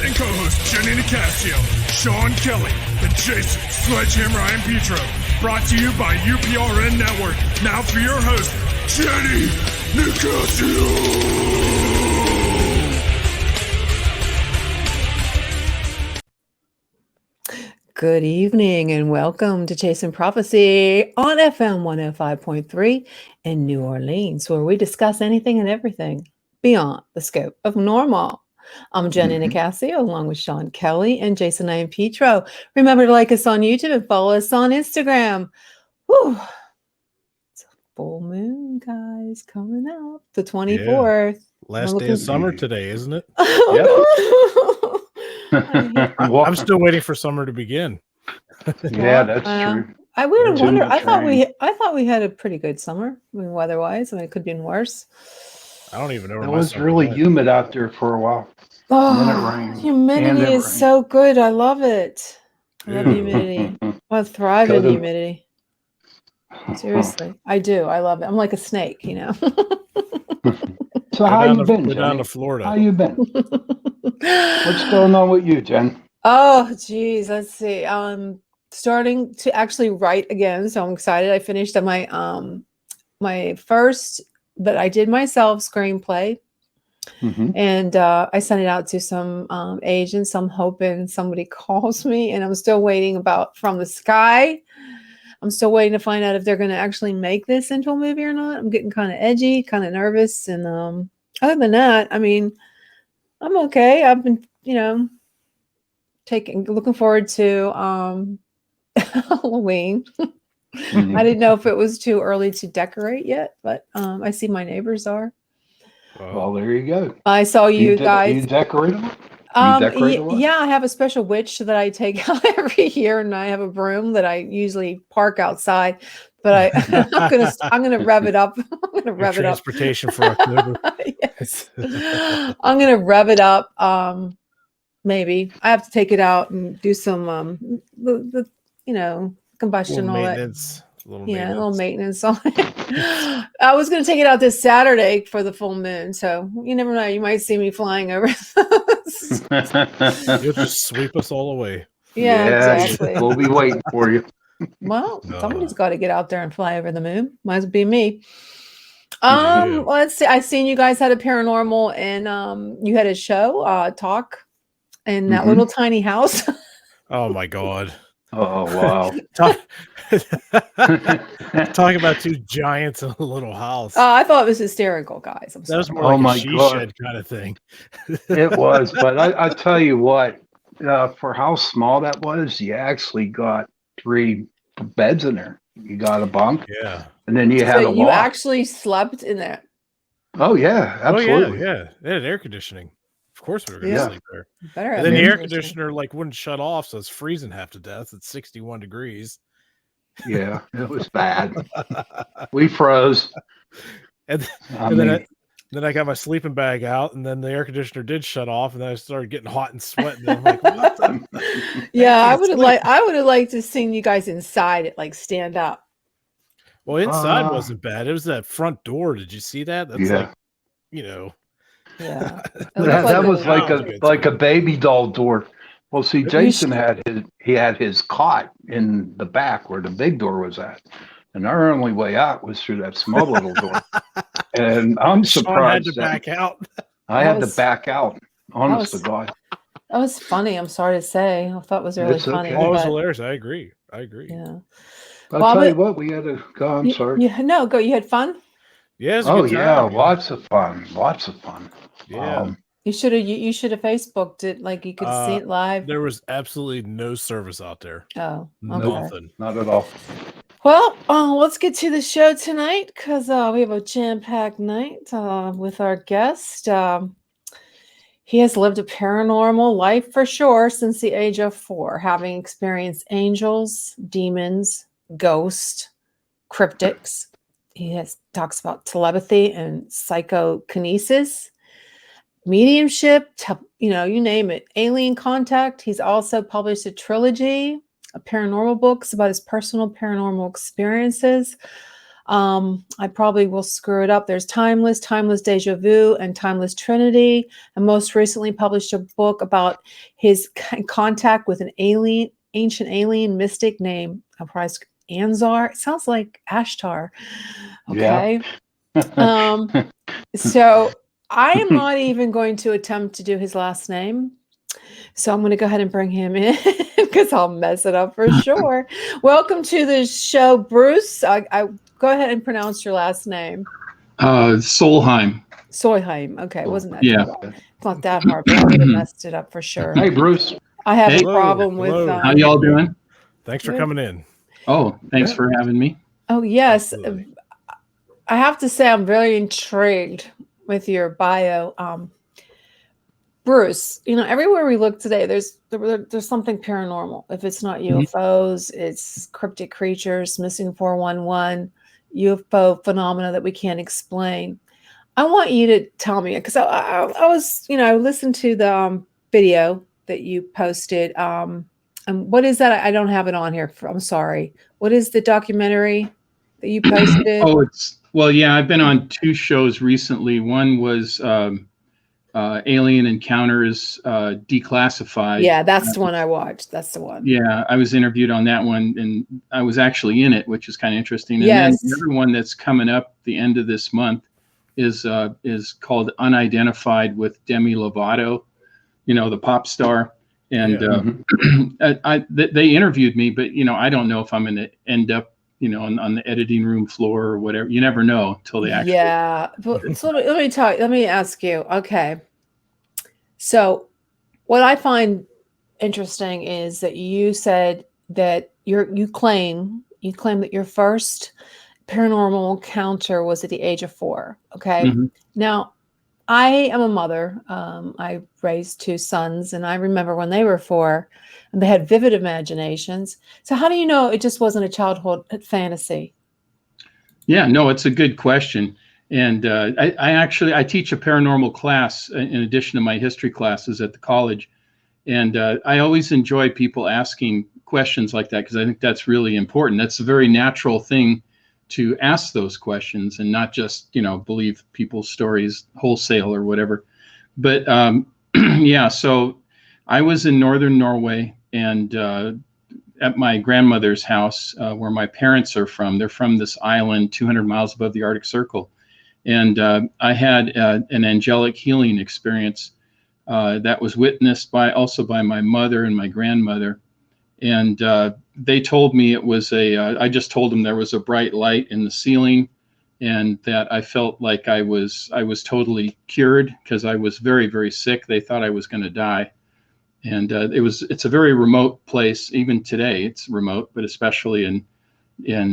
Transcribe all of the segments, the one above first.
and co-hosts Jenny Nicasio, Shawn Kelly, and Jason Sledgehammer I Am Petro. Brought to you by UPRN Network. Now for your host, Jenny Nicasio. Good evening and welcome to Chasing Prophecy on FM 105.3 in New Orleans, where we discuss anything and everything beyond the scope of normal. I'm Jenny Nicasio along with Shawn Kelly and Jason I Am Petro. Remember to like us on YouTube and follow us on Instagram. Whew. It's a full moon, guys, coming up the 24th. Yeah. Last day of summer today, isn't it? I'm still waiting for summer to begin. Yeah, that's true. I would wonder. I thought we had a pretty good summer, weather-wise. I mean, it could be worse. I don't even know. It was really humid out there for a while. Oh, humidity is so good. I love it. I love humidity. I thrive in humidity. Seriously, I do. I love it. I'm like a snake, you know. So how you been, Jen? Down to Florida. How you been? What's going on with you, Jen? Oh, geez. Let's see. I'm starting to actually write again, so I'm excited. I finished my my first, but I did myself screenplay, and I sent it out to some agents. I'm hoping somebody calls me, and I'm still waiting from the sky. I'm still waiting to find out if they're going to actually make this into a movie or not. I'm getting kind of edgy, kind of nervous. And other than that, I mean, I'm okay. I've been, looking forward to Halloween. I didn't know if it was too early to decorate yet, but I see my neighbors are. Well, there you go. I saw you guys. You decorate them? Yeah, I have a special witch that I take out every year, and I have a broom that I usually park outside. But I'm gonna rev it up. I'm gonna rev it up. Transportation for October. Yes. I'm gonna rev it up. Maybe I have to take it out and do some the combustion, all that. Little maintenance on it. I was going to take it out this Saturday for the full moon, so you never know. You might see me flying over. You'll just sweep us all away. Yeah, exactly. We'll be waiting for you. Well, somebody's got to get out there and fly over the moon. Might as well be me. Let's see. I seen you guys had a paranormal, and you had a show talk in that little tiny house. Oh my God. Oh wow! Talking about two giants in a little house. I thought it was hysterical, guys. That was more like a she-shed kind of thing. It was, but I tell you what, for how small that was, you actually got 3 beds in there. You got a bunk, and then you had a loft. You actually slept in there. Oh yeah, absolutely. Oh, yeah. They had air conditioning. Of course we were going to sleep there. And then the air conditioner wouldn't shut off, so it's freezing half to death. It's 61 degrees. Yeah, it was bad. We froze. And then I got my sleeping bag out, and then the air conditioner did shut off, and then I started getting hot and sweating. And I'm like, what the? Yeah, I would have liked to seen you guys inside it, stand up. Well, inside wasn't bad. It was that front door. Did you see that? That's Yeah, that was like a baby doll door. Well, see, Jason had his cot in the back where the big door was at, and our only way out was through that small little door. And I'm surprised Shawn had to back out. I had to back out. Honest to God, that was funny. I'm sorry to say, I thought it was really funny. Okay. It was hilarious. I agree. Yeah. I'll tell you what, we had to go. I'm sorry. Go. You had fun. Yeah. Lots of fun. Yeah. You should have Facebooked it, you could see it live. There was absolutely no service out there. Oh, okay. Nothing. Not at all. Well, let's get to the show tonight because we have a jam-packed night with our guest. He has lived a paranormal life for sure since the age of 4, having experienced angels, demons, ghosts, cryptids. He talks about telepathy and psychokinesis, mediumship, you name it, alien contact. He's also published a trilogy of paranormal books about his personal paranormal experiences. I probably will screw it up. There's Timeless, Timeless Deja Vu, and Timeless Trinity. And most recently published a book about his contact with an alien, ancient alien mystic named Anzar. It sounds like Ashtar. Okay. Yeah. So I am not even going to attempt to do his last name. So I'm going to go ahead and bring him in because I'll mess it up for sure. Welcome to the show, Bruce. I go ahead and pronounce your last name. Solheim. Solheim. Okay, it wasn't that Yeah. hard. It's not that hard, but I would have messed it up for sure. Hey, Bruce. I have Hey. a problem with. Hello. How y'all doing? Thanks for coming in. Oh, thanks for having me. Oh yes, Absolutely. I have to say I'm very intrigued with your bio. Bruce, everywhere we look today, there's something paranormal. If it's not UFOs, it's cryptic creatures, missing 411, UFO phenomena that we can't explain. I want you to tell me, because I was, I listened to the video that you posted. And what is that? I don't have it on here. I'm sorry. What is the documentary that you posted? I've been on 2 shows recently. One was Alien Encounters Declassified. Yeah, that's the one I watched. That's the one. Yeah, I was interviewed on that one, and I was actually in it, which is kind of interesting. And Yes. then the other one that's coming up the end of this month is called Unidentified with Demi Lovato, the pop star. And they interviewed me, but I don't know if I'm going to end up on the editing room floor or whatever. You never know until they actually. Yeah. So let me ask you. Okay. So what I find interesting is that you said that you claim that your first paranormal encounter was at the age of 4. Okay. Mm-hmm. Now, I am a mother. I raised 2 sons, and I remember when they were 4 and they had vivid imaginations. So how do you know it just wasn't a childhood fantasy? Yeah, no, it's a good question. And I teach a paranormal class in addition to my history classes at the college. And I always enjoy people asking questions like that because I think that's really important. That's a very natural thing to ask those questions and not just, believe people's stories wholesale or whatever. But so I was in northern Norway and at my grandmother's house where my parents are from. They're from this island 200 miles above the Arctic Circle. And I had an angelic healing experience that was witnessed also by my mother and my grandmother. And they told me it was I just told them there was a bright light in the ceiling and that I felt like I was totally cured because I was very, very sick. They thought I was going to die. And it's a very remote place. Even today, it's remote, but especially in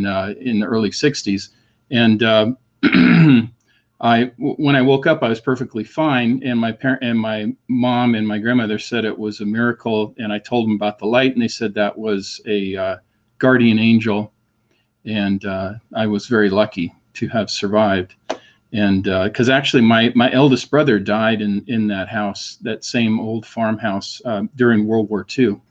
the early 60s. And when I woke up, I was perfectly fine. And my mom and my grandmother said it was a miracle. And I told them about the light, and they said that was a guardian angel. And I was very lucky to have survived. And because actually my eldest brother died in that house, that same old farmhouse during World War II.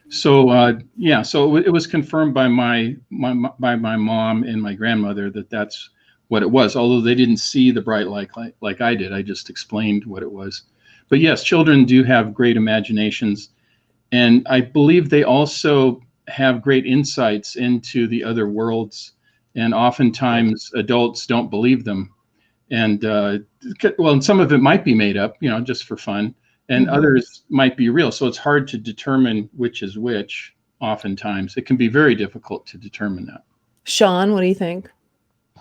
So so it was confirmed by my mom and my grandmother that that's what it was. Although they didn't see the bright light like I did, I just explained what it was. But yes, children do have great imaginations, and I believe they also have great insights into the other worlds. And oftentimes adults don't believe them. And and some of it might be made up, just for fun. And others might be real. So it's hard to determine which is which. Oftentimes it can be very difficult to determine that. Shawn, what do you think?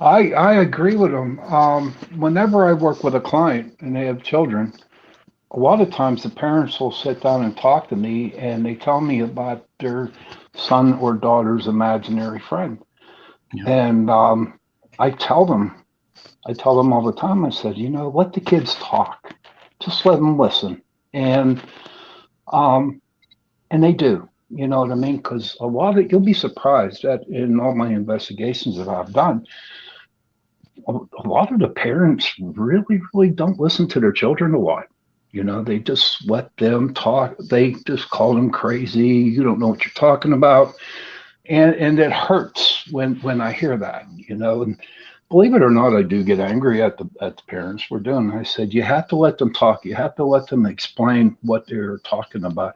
I agree with them. Whenever I work with a client and they have children, a lot of times the parents will sit down and talk to me and they tell me about their son or daughter's imaginary friend. Yeah. And I tell them all the time, I said, let the kids talk. Just let them listen. And they do, you know what I mean? Because you'll be surprised that in all my investigations that I've done, a lot of the parents really, really don't listen to their children a lot. They just let them talk. They just call them crazy. You don't know what you're talking about. and it hurts when I hear that, and believe it or not, I do get angry at the parents. I said, you have to let them talk. You have to let them explain what they're talking about.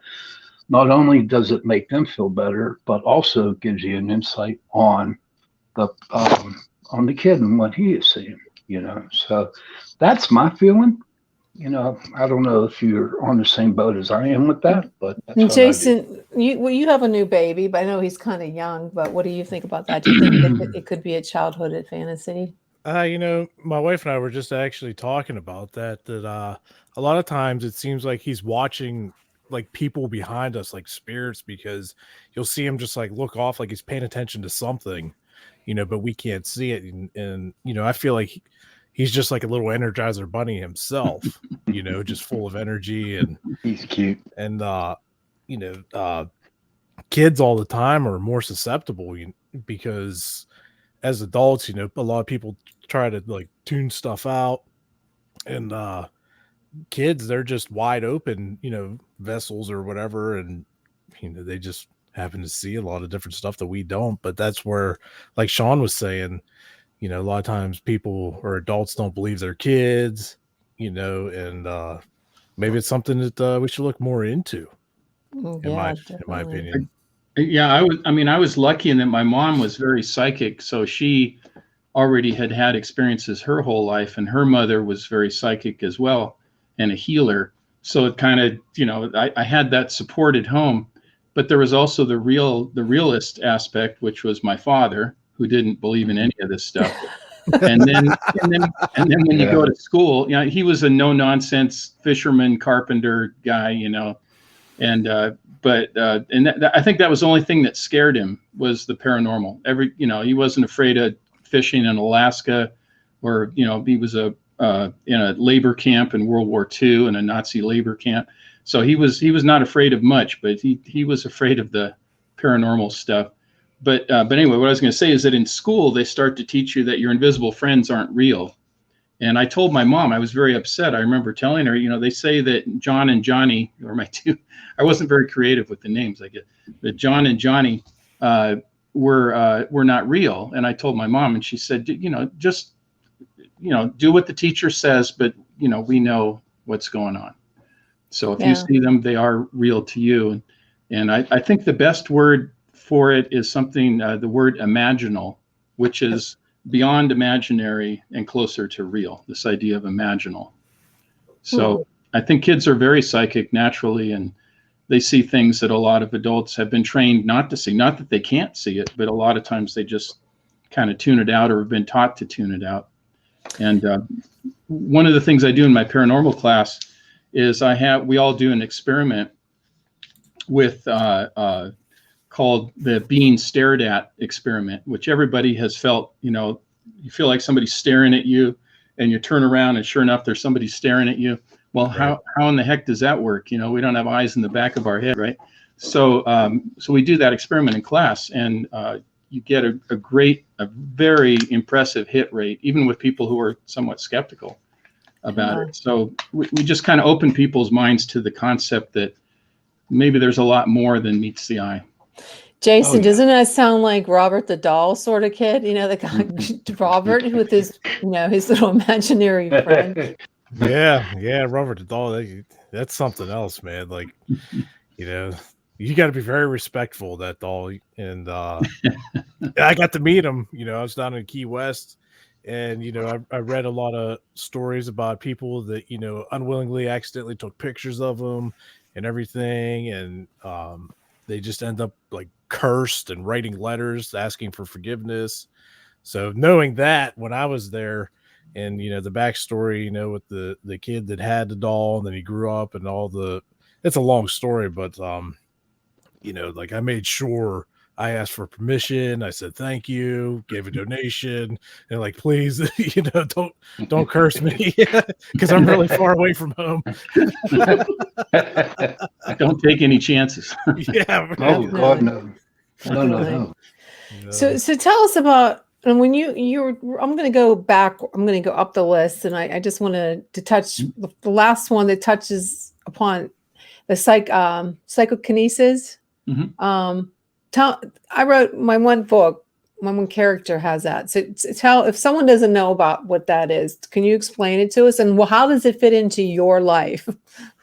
Not only does it make them feel better, but also gives you an insight on the kid and what he is seeing, So that's my feeling. I don't know if you're on the same boat as I am with that, but that's what Jason, you have a new baby, but I know he's kind of young. But what do you think about that? Do you think it could be a childhood fantasy? My wife and I were just actually talking about that. A lot of times it seems like he's watching like people behind us, like spirits, because you'll see him just like look off, like he's paying attention to something, but we can't see it. And I feel like he's just like a little Energizer bunny himself, just full of energy, and he's cute. And kids all the time are more susceptible because as adults, a lot of people try to like tune stuff out, and kids, they're just wide open, vessels or whatever, and they just happen to see a lot of different stuff that we don't. But that's where, like Shawn was saying, a lot of times people or adults don't believe their kids, and maybe it's something that we should look more into. In my opinion. Yeah, I was lucky in that my mom was very psychic, so she already had experiences her whole life, and her mother was very psychic as well and a healer. So it kind of, I had that support at home. But there was also the realist aspect, which was my father, who didn't believe in any of this stuff. and then when you go to school, he was a no nonsense fisherman, carpenter guy, and I think that was the only thing that scared him was the paranormal. He wasn't afraid of fishing in Alaska, or he was in a labor camp in World War II, in a Nazi labor camp. So he was not afraid of much, but he was afraid of the paranormal stuff. But anyway, what I was going to say is that in school they start to teach you that your invisible friends aren't real. And I told my mom, I was very upset. I remember telling her, they say that John and Johnny, or my two, I wasn't very creative with the names, I guess, that John and Johnny were not real. And I told my mom, and she said, just, do what the teacher says, but, we know what's going on. So if you see them, they are real to you. And I think the best word for it is something, the word imaginal, which is beyond imaginary and closer to real, this idea of imaginal. So I think kids are very psychic naturally, and they see things that a lot of adults have been trained not to see. Not that they can't see it, but a lot of times they just kind of tune it out or have been taught to tune it out. And one of the things I do in my paranormal class is we all do an experiment with called the being stared at experiment, which everybody has felt. You feel like somebody's staring at you, and you turn around, and sure enough, there's somebody staring at you. Well, right. How in the heck does that work? We don't have eyes in the back of our head, right? So we do that experiment in class, and you get a very impressive hit rate, even with people who are somewhat skeptical about it. So we just kind of open people's minds to the concept that maybe there's a lot more than meets the eye. Jason, doesn't that sound like Robert the doll sort of kid? The guy Robert with his, his little imaginary friend. Yeah, Robert the doll. That's something else, man. Like, you got to be very respectful of that doll. And I got to meet him. I was down in Key West, and I read a lot of stories about people that unwillingly, accidentally took pictures of him and everything, and they just end up like cursed and writing letters asking for forgiveness. So knowing that, when I was there, and the backstory, with the kid that had the doll, and then he grew up, and it's a long story, but like I made sure I asked for permission. I said thank you, gave a donation, and like, please, don't curse me because I'm really far away from home. Don't take any chances. Yeah. Oh God, no. So tell us about. And when I'm going to go back. I'm going to go up the list, and I just wanted to touch the last one that touches upon the psychokinesis. Mm-hmm. I wrote my one book. My one character has that. So tell if someone doesn't know about what that is, can you explain it to us? And how does it fit into your life?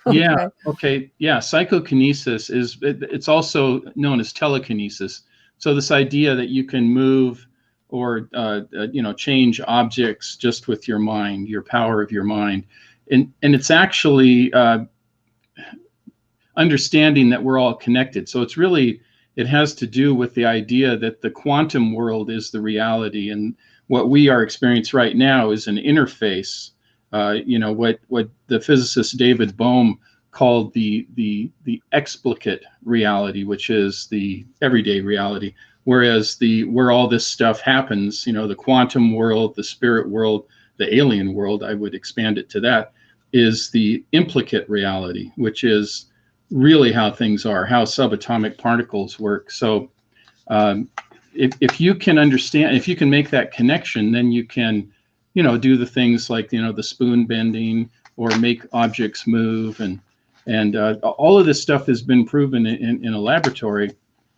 Yeah. Okay. Yeah. Psychokinesis it's also known as telekinesis. So this idea that you can move or change objects just with your mind, your power of your mind, and it's actually understanding that we're all connected. So it has to do with the idea that the quantum world is the reality, and what we are experiencing right now is an interface. What the physicist David Bohm called the explicate reality, which is the everyday reality, whereas where all this stuff happens, the quantum world, the spirit world, the alien world, I would expand it to that, is the implicate reality, which is really how things are, how subatomic particles work. So if you can understand, if you can make that connection, then you can do the things like, the spoon bending or make objects move. And all of this stuff has been proven in a laboratory,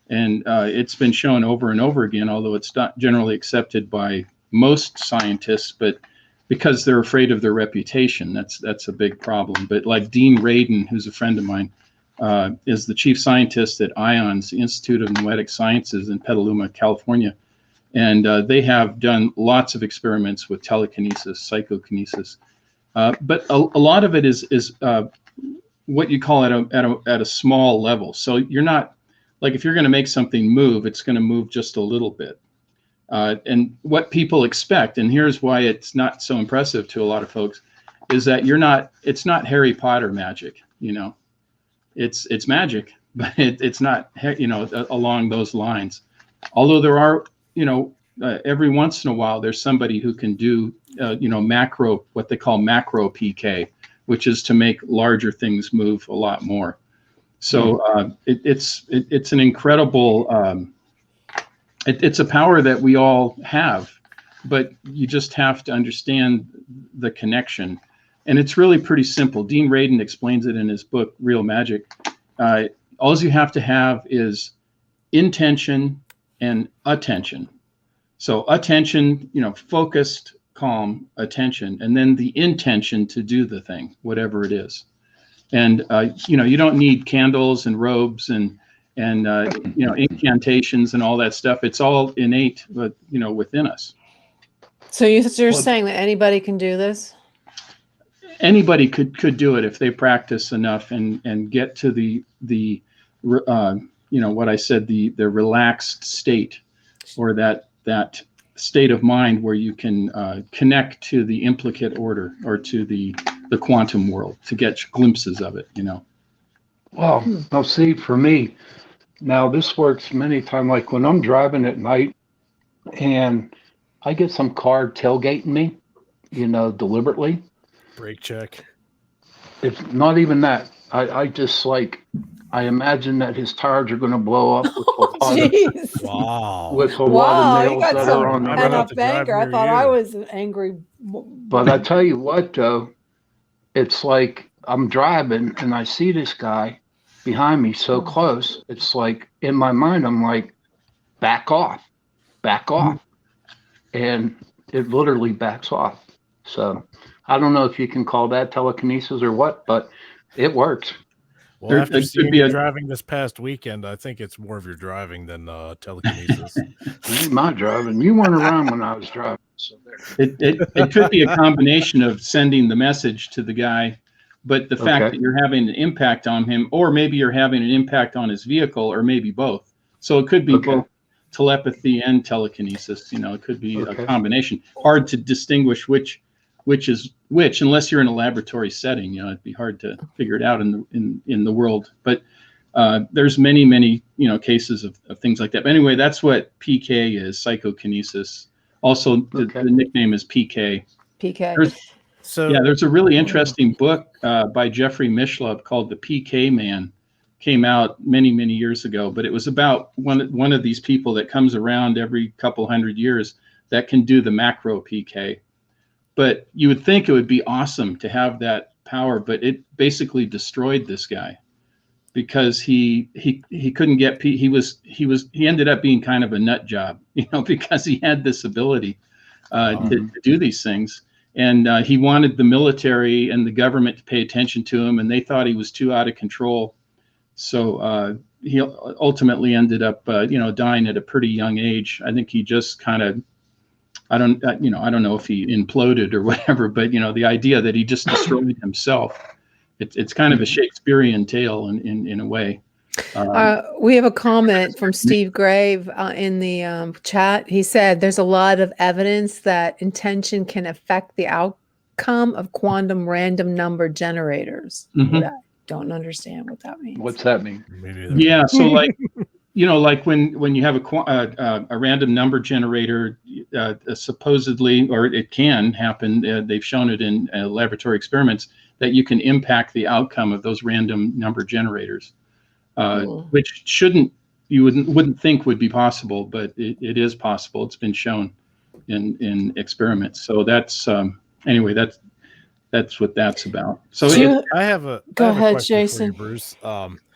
and it's been shown over and over again, although it's not generally accepted by most scientists, but because they're afraid of their reputation, that's a big problem. But like Dean Radin, who's a friend of mine, is the chief scientist at IONS, the Institute of Noetic Sciences in Petaluma, California. And they have done lots of experiments with telekinesis, psychokinesis. But a lot of it is what you call at a small level. So you're not, like, if you're going to make something move, it's going to move just a little bit. And what people expect, and here's why it's not so impressive to a lot of folks, is that it's not Harry Potter magic, It's magic, but it's not, along those lines. Although there are, every once in a while, there's somebody who can do, what they call macro PK, which is to make larger things move a lot more. So it's an incredible, it's a power that we all have, but you just have to understand the connection. And it's really pretty simple. Dean Radin explains it in his book, Real Magic. All you have to have is intention and attention. So attention, focused, calm attention, and then the intention to do the thing, whatever it is. And, you don't need candles and robes and incantations and all that stuff. It's all innate, but, within us. So you're saying that anybody can do this? Anybody could do it if they practice enough and get to the what I said, the relaxed state, or that state of mind where you can connect to the implicate order or to the quantum world to get glimpses of it, Well, now see, for me, now this works many times, like when I'm driving at night and I get some car tailgating me, deliberately. Brake check. It's not even that. I just I imagine that his tires are going to blow up with a lot of nails that are on them. Up anger. I thought I was angry. But I tell you what, though, it's like I'm driving and I see this guy behind me so close. It's like in my mind, I'm like, back off. And it literally backs off. So I don't know if you can call that telekinesis or what, but it works. Well, after seeing you driving this past weekend, I think it's more of your driving than telekinesis. It ain't my driving. You weren't around when I was driving. So it could be a combination of sending the message to the guy, but the fact that you're having an impact on him, or maybe you're having an impact on his vehicle, or maybe both. So it could be both telepathy and telekinesis. It could be a combination. Hard to distinguish which is which, unless you're in a laboratory setting. It'd be hard to figure it out in the world. But there's many cases of things like that. But anyway, that's what PK is, psychokinesis. Also, the nickname is PK. PK. There's a really interesting book by Jeffrey Mishlove called The PK Man. Came out many years ago, but it was about one of these people that comes around every couple hundred years that can do the macro PK. But you would think it would be awesome to have that power, but it basically destroyed this guy because he couldn't get he ended up being kind of a nut job, because he had this ability to do these things. And he wanted the military and the government to pay attention to him, and they thought he was too out of control. So he ultimately ended up, dying at a pretty young age. I think he just kind of, I don't know if he imploded or whatever, but the idea that he just destroyed himself, it's kind of a Shakespearean tale in a way. We have a comment from Steve Grave in the chat. He said, there's a lot of evidence that intention can affect the outcome of quantum random number generators. I don't understand what that means. What's that mean? Yeah. So like, like when you have a random number generator, supposedly, or it can happen, they've shown it in laboratory experiments, that you can impact the outcome of those random number generators. Which you wouldn't think would be possible, but it is possible. It's been shown in experiments. So that's anyway. That's what that's about. So I have a go ahead, question Jason. for you, Bruce.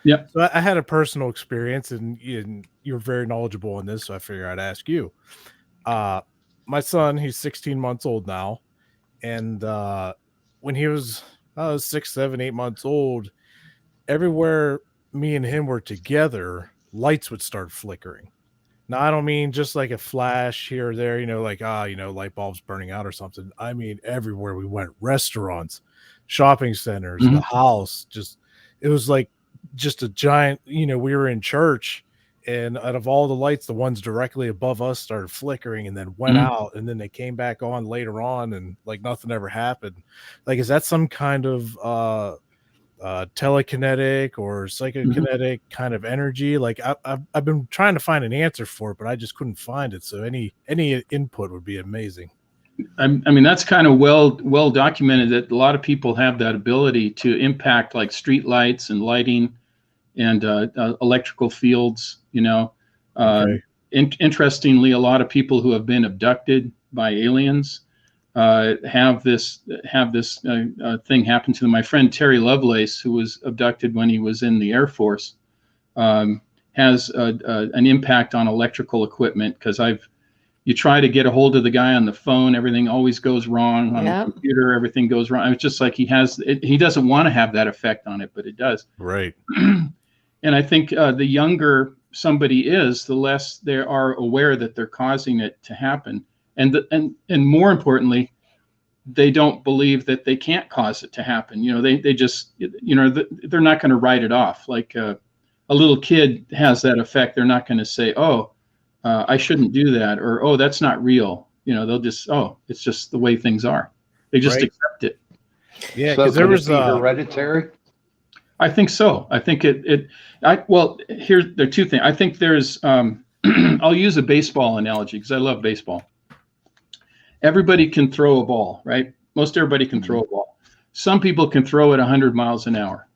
Yeah. So I had a personal experience, and you're very knowledgeable in this, so I figured I'd ask you. My son, he's 16 months old now, and when he was 6, 7, 8 months old, everywhere me and him were together, lights would start flickering. Now, I don't mean just like a flash here or there, light bulbs burning out or something. I mean, everywhere we went, restaurants, shopping centers, the house, it was like just a giant, we were in church, and out of all the lights, the ones directly above us started flickering and then went out, and then they came back on later on, and like nothing ever happened. Like, is that some kind of telekinetic or psychokinetic kind of energy? Like I've been trying to find an answer for it, but I just couldn't find it. So any input would be amazing. I mean, that's kind of well documented that a lot of people have that ability to impact like street lights and lighting and electrical fields. Interestingly, a lot of people who have been abducted by aliens have this thing happen to them. My friend Terry Lovelace, who was abducted when he was in the Air Force, has an impact on electrical equipment, because you try to get a hold of the guy on the phone, everything always goes wrong. On the computer, everything goes wrong. It's just like he doesn't want to have that effect on it, but it does. Right. And I think the younger somebody is, the less they are aware that they're causing it to happen. And more importantly, they don't believe that they can't cause it to happen. They just, they're not going to write it off. Like a little kid has that effect. They're not going to say, "Oh, I shouldn't do that," or "Oh, that's not real." They'll just, "Oh, it's just the way things are." They just accept it. Yeah, so because there was hereditary. I think so. I think there are two things. I think there's. I'll use a baseball analogy because I love baseball. Everybody can throw a ball, right? Most everybody can throw a ball. Some people can throw it 100 miles an hour.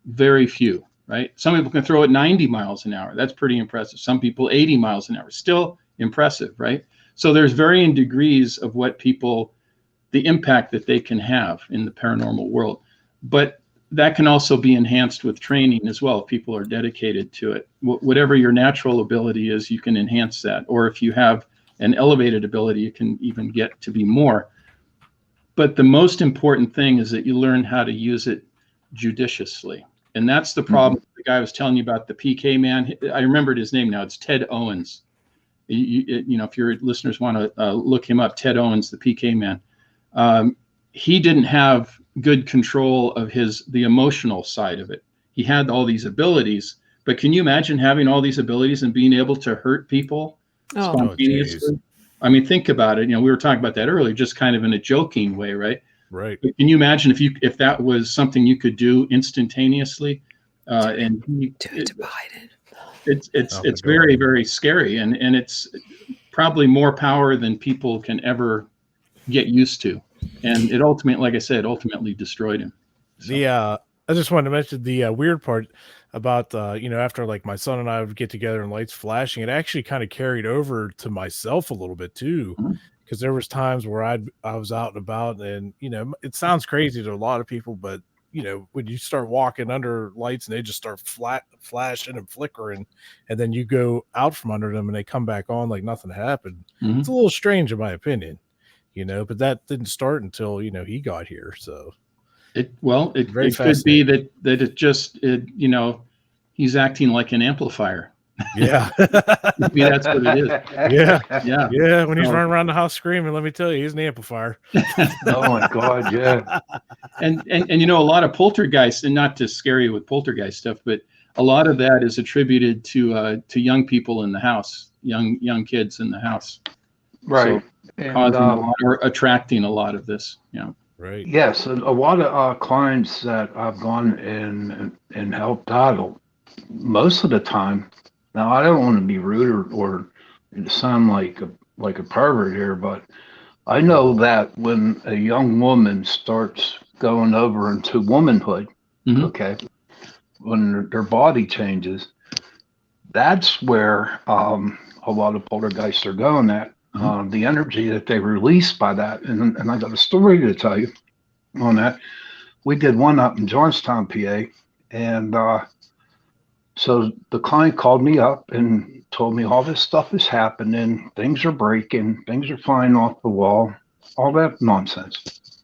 Very few, right? Some people can throw it 90 miles an hour. That's pretty impressive. Some people 80 miles an hour. Still impressive, right? So there's varying degrees of the impact that they can have in the paranormal world. But that can also be enhanced with training as well if people are dedicated to it. Whatever your natural ability is, you can enhance that. Or if you have an elevated ability, you can even get to be more. But the most important thing is that you learn how to use it judiciously. And that's the problem. The guy I was telling you about, the PK man, I remembered his name now. It's Ted Owens. If your listeners want to look him up, Ted Owens, the PK man. He didn't have good control of the emotional side of it. He had all these abilities, but can you imagine having all these abilities and being able to hurt people spontaneously? I mean, think about it. We were talking about that earlier, just kind of in a joking way, right? Right. But can you imagine if that was something you could do instantaneously? And it's very, very scary, and it's probably more power than people can ever get used to. And it ultimately, like I said, destroyed him. So. I just wanted to mention the weird part about, after like my son and I would get together and lights flashing, it actually kind of carried over to myself a little bit too. Because there was times where I was out and about, and it sounds crazy to a lot of people, but when you start walking under lights and they just start flashing and flickering, and then you go out from under them and they come back on like nothing happened. Mhm. It's a little strange in my opinion, but that didn't start until, he got here. So It Very could be that it just, he's acting like an amplifier. yeah. Maybe that's what it is. Yeah. Yeah. Yeah. When he's running around the house screaming, let me tell you, he's an amplifier. Oh my God, yeah. And a lot of poltergeists, and not to scare you with poltergeist stuff, but a lot of that is attributed to young people in the house, young kids in the house. Right. So causing a lot, or attracting a lot of this. Yeah. Right. Yes, a lot of clients that I've gone and helped out, most of the time. Now, I don't want to be rude or sound like a pervert here, but I know that when a young woman starts going over into womanhood, Mhm. okay, when their body changes, that's where a lot of poltergeists are going at. The energy that they release by that, and I got a story to tell you on that. We did one up in Johnstown, PA, and so the client called me up and told me all this stuff is happening, things are breaking, things are flying off the wall, all that nonsense.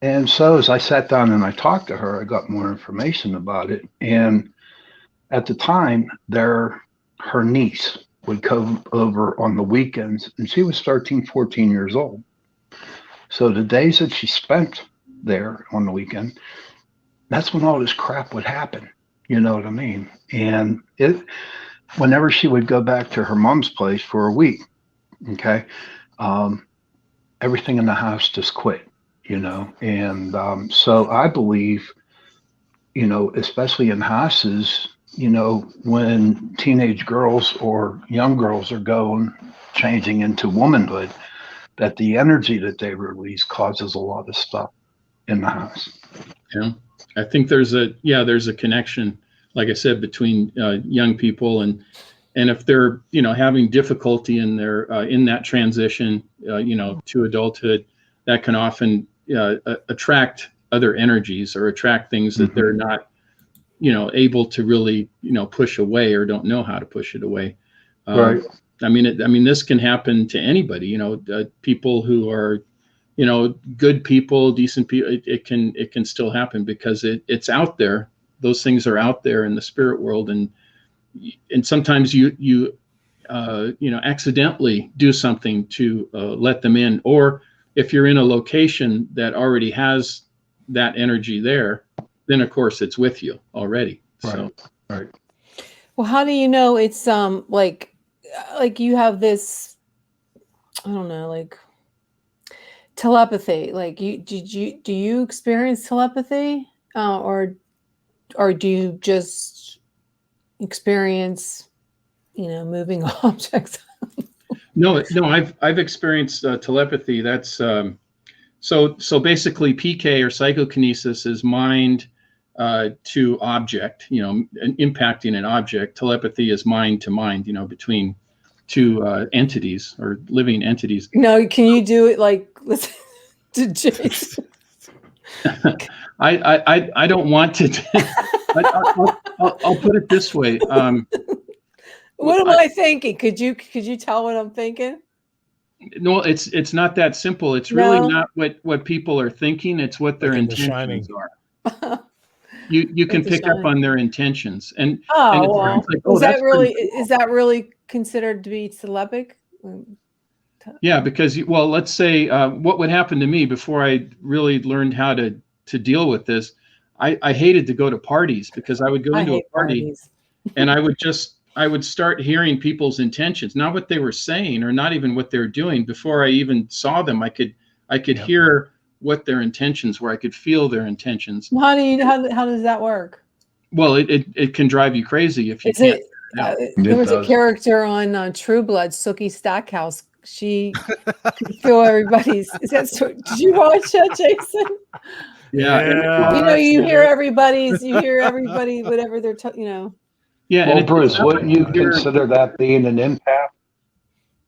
And so as I sat down and I talked to her, I got more information about it. And at the time, her niece would come over on the weekends, and she was 13, 14 years old. So the days that she spent there on the weekend, that's when all this crap would happen. You know what I mean? And whenever she would go back to her mom's place for a week, okay, everything in the house just quit, And so I believe, especially in houses, when teenage girls or young girls are changing into womanhood, that the energy that they release causes a lot of stuff in the house. Yeah. I think there's a connection, like I said, between young people and if they're having difficulty in their in that transition to adulthood, that can often attract other energies or attract things that they're not able to really push away or don't know how to push it away. Right. I mean this can happen to anybody. People who are good people, decent people. It can still happen because it's out there. Those things are out there in the spirit world, and sometimes you accidentally do something to let them in, or if you're in a location that already has that energy there, then of course it's with you already. Right. So right. Well, how do you know it's like you have this, I don't know, like telepathy? Like do you experience telepathy, or do you just experience moving objects? No, I've experienced telepathy. That's so basically PK or psychokinesis is mind to object, impacting an object. Telepathy is mind to mind, between two entities or living entities. No, can you do it like listen to Jason? I don't want to. I'll put it this way. What am I thinking? Could you tell what I'm thinking? No, it's not that simple. It's really not what people are thinking. It's what their intentions are. You can pick up on their intentions, and well, is that really considered to be telepathic? Yeah, because let's say what would happen to me before I really learned how to deal with this. I hated to go to parties because I would go into a party and I would start hearing people's intentions, not what they were saying or not even what they were doing. Before I even saw them, I could hear what their intentions were. I could feel their intentions. How does that work? Well, it can drive you crazy if you can't. There was a character on True Blood, Sookie Stackhouse. She could feel everybody's. Did you watch that, Jason? Yeah. You hear everybody, whatever they're, Yeah. Well, Bruce, wouldn't you consider that being an empath?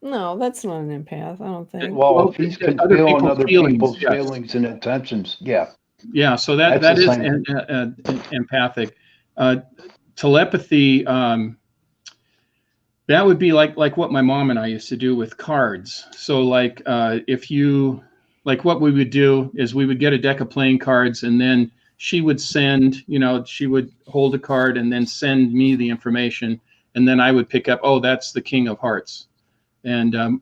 No, that's not an empath. I don't think. Well, if he's feel on other people's feelings and intentions, yeah. Yeah, so that is empathic. Telepathy, that would be like what my mom and I used to do with cards. So like if you, like what we would do is we would get a deck of playing cards, and then she would send, she would hold a card and then send me the information, and then I would pick up, oh, that's the King of Hearts. And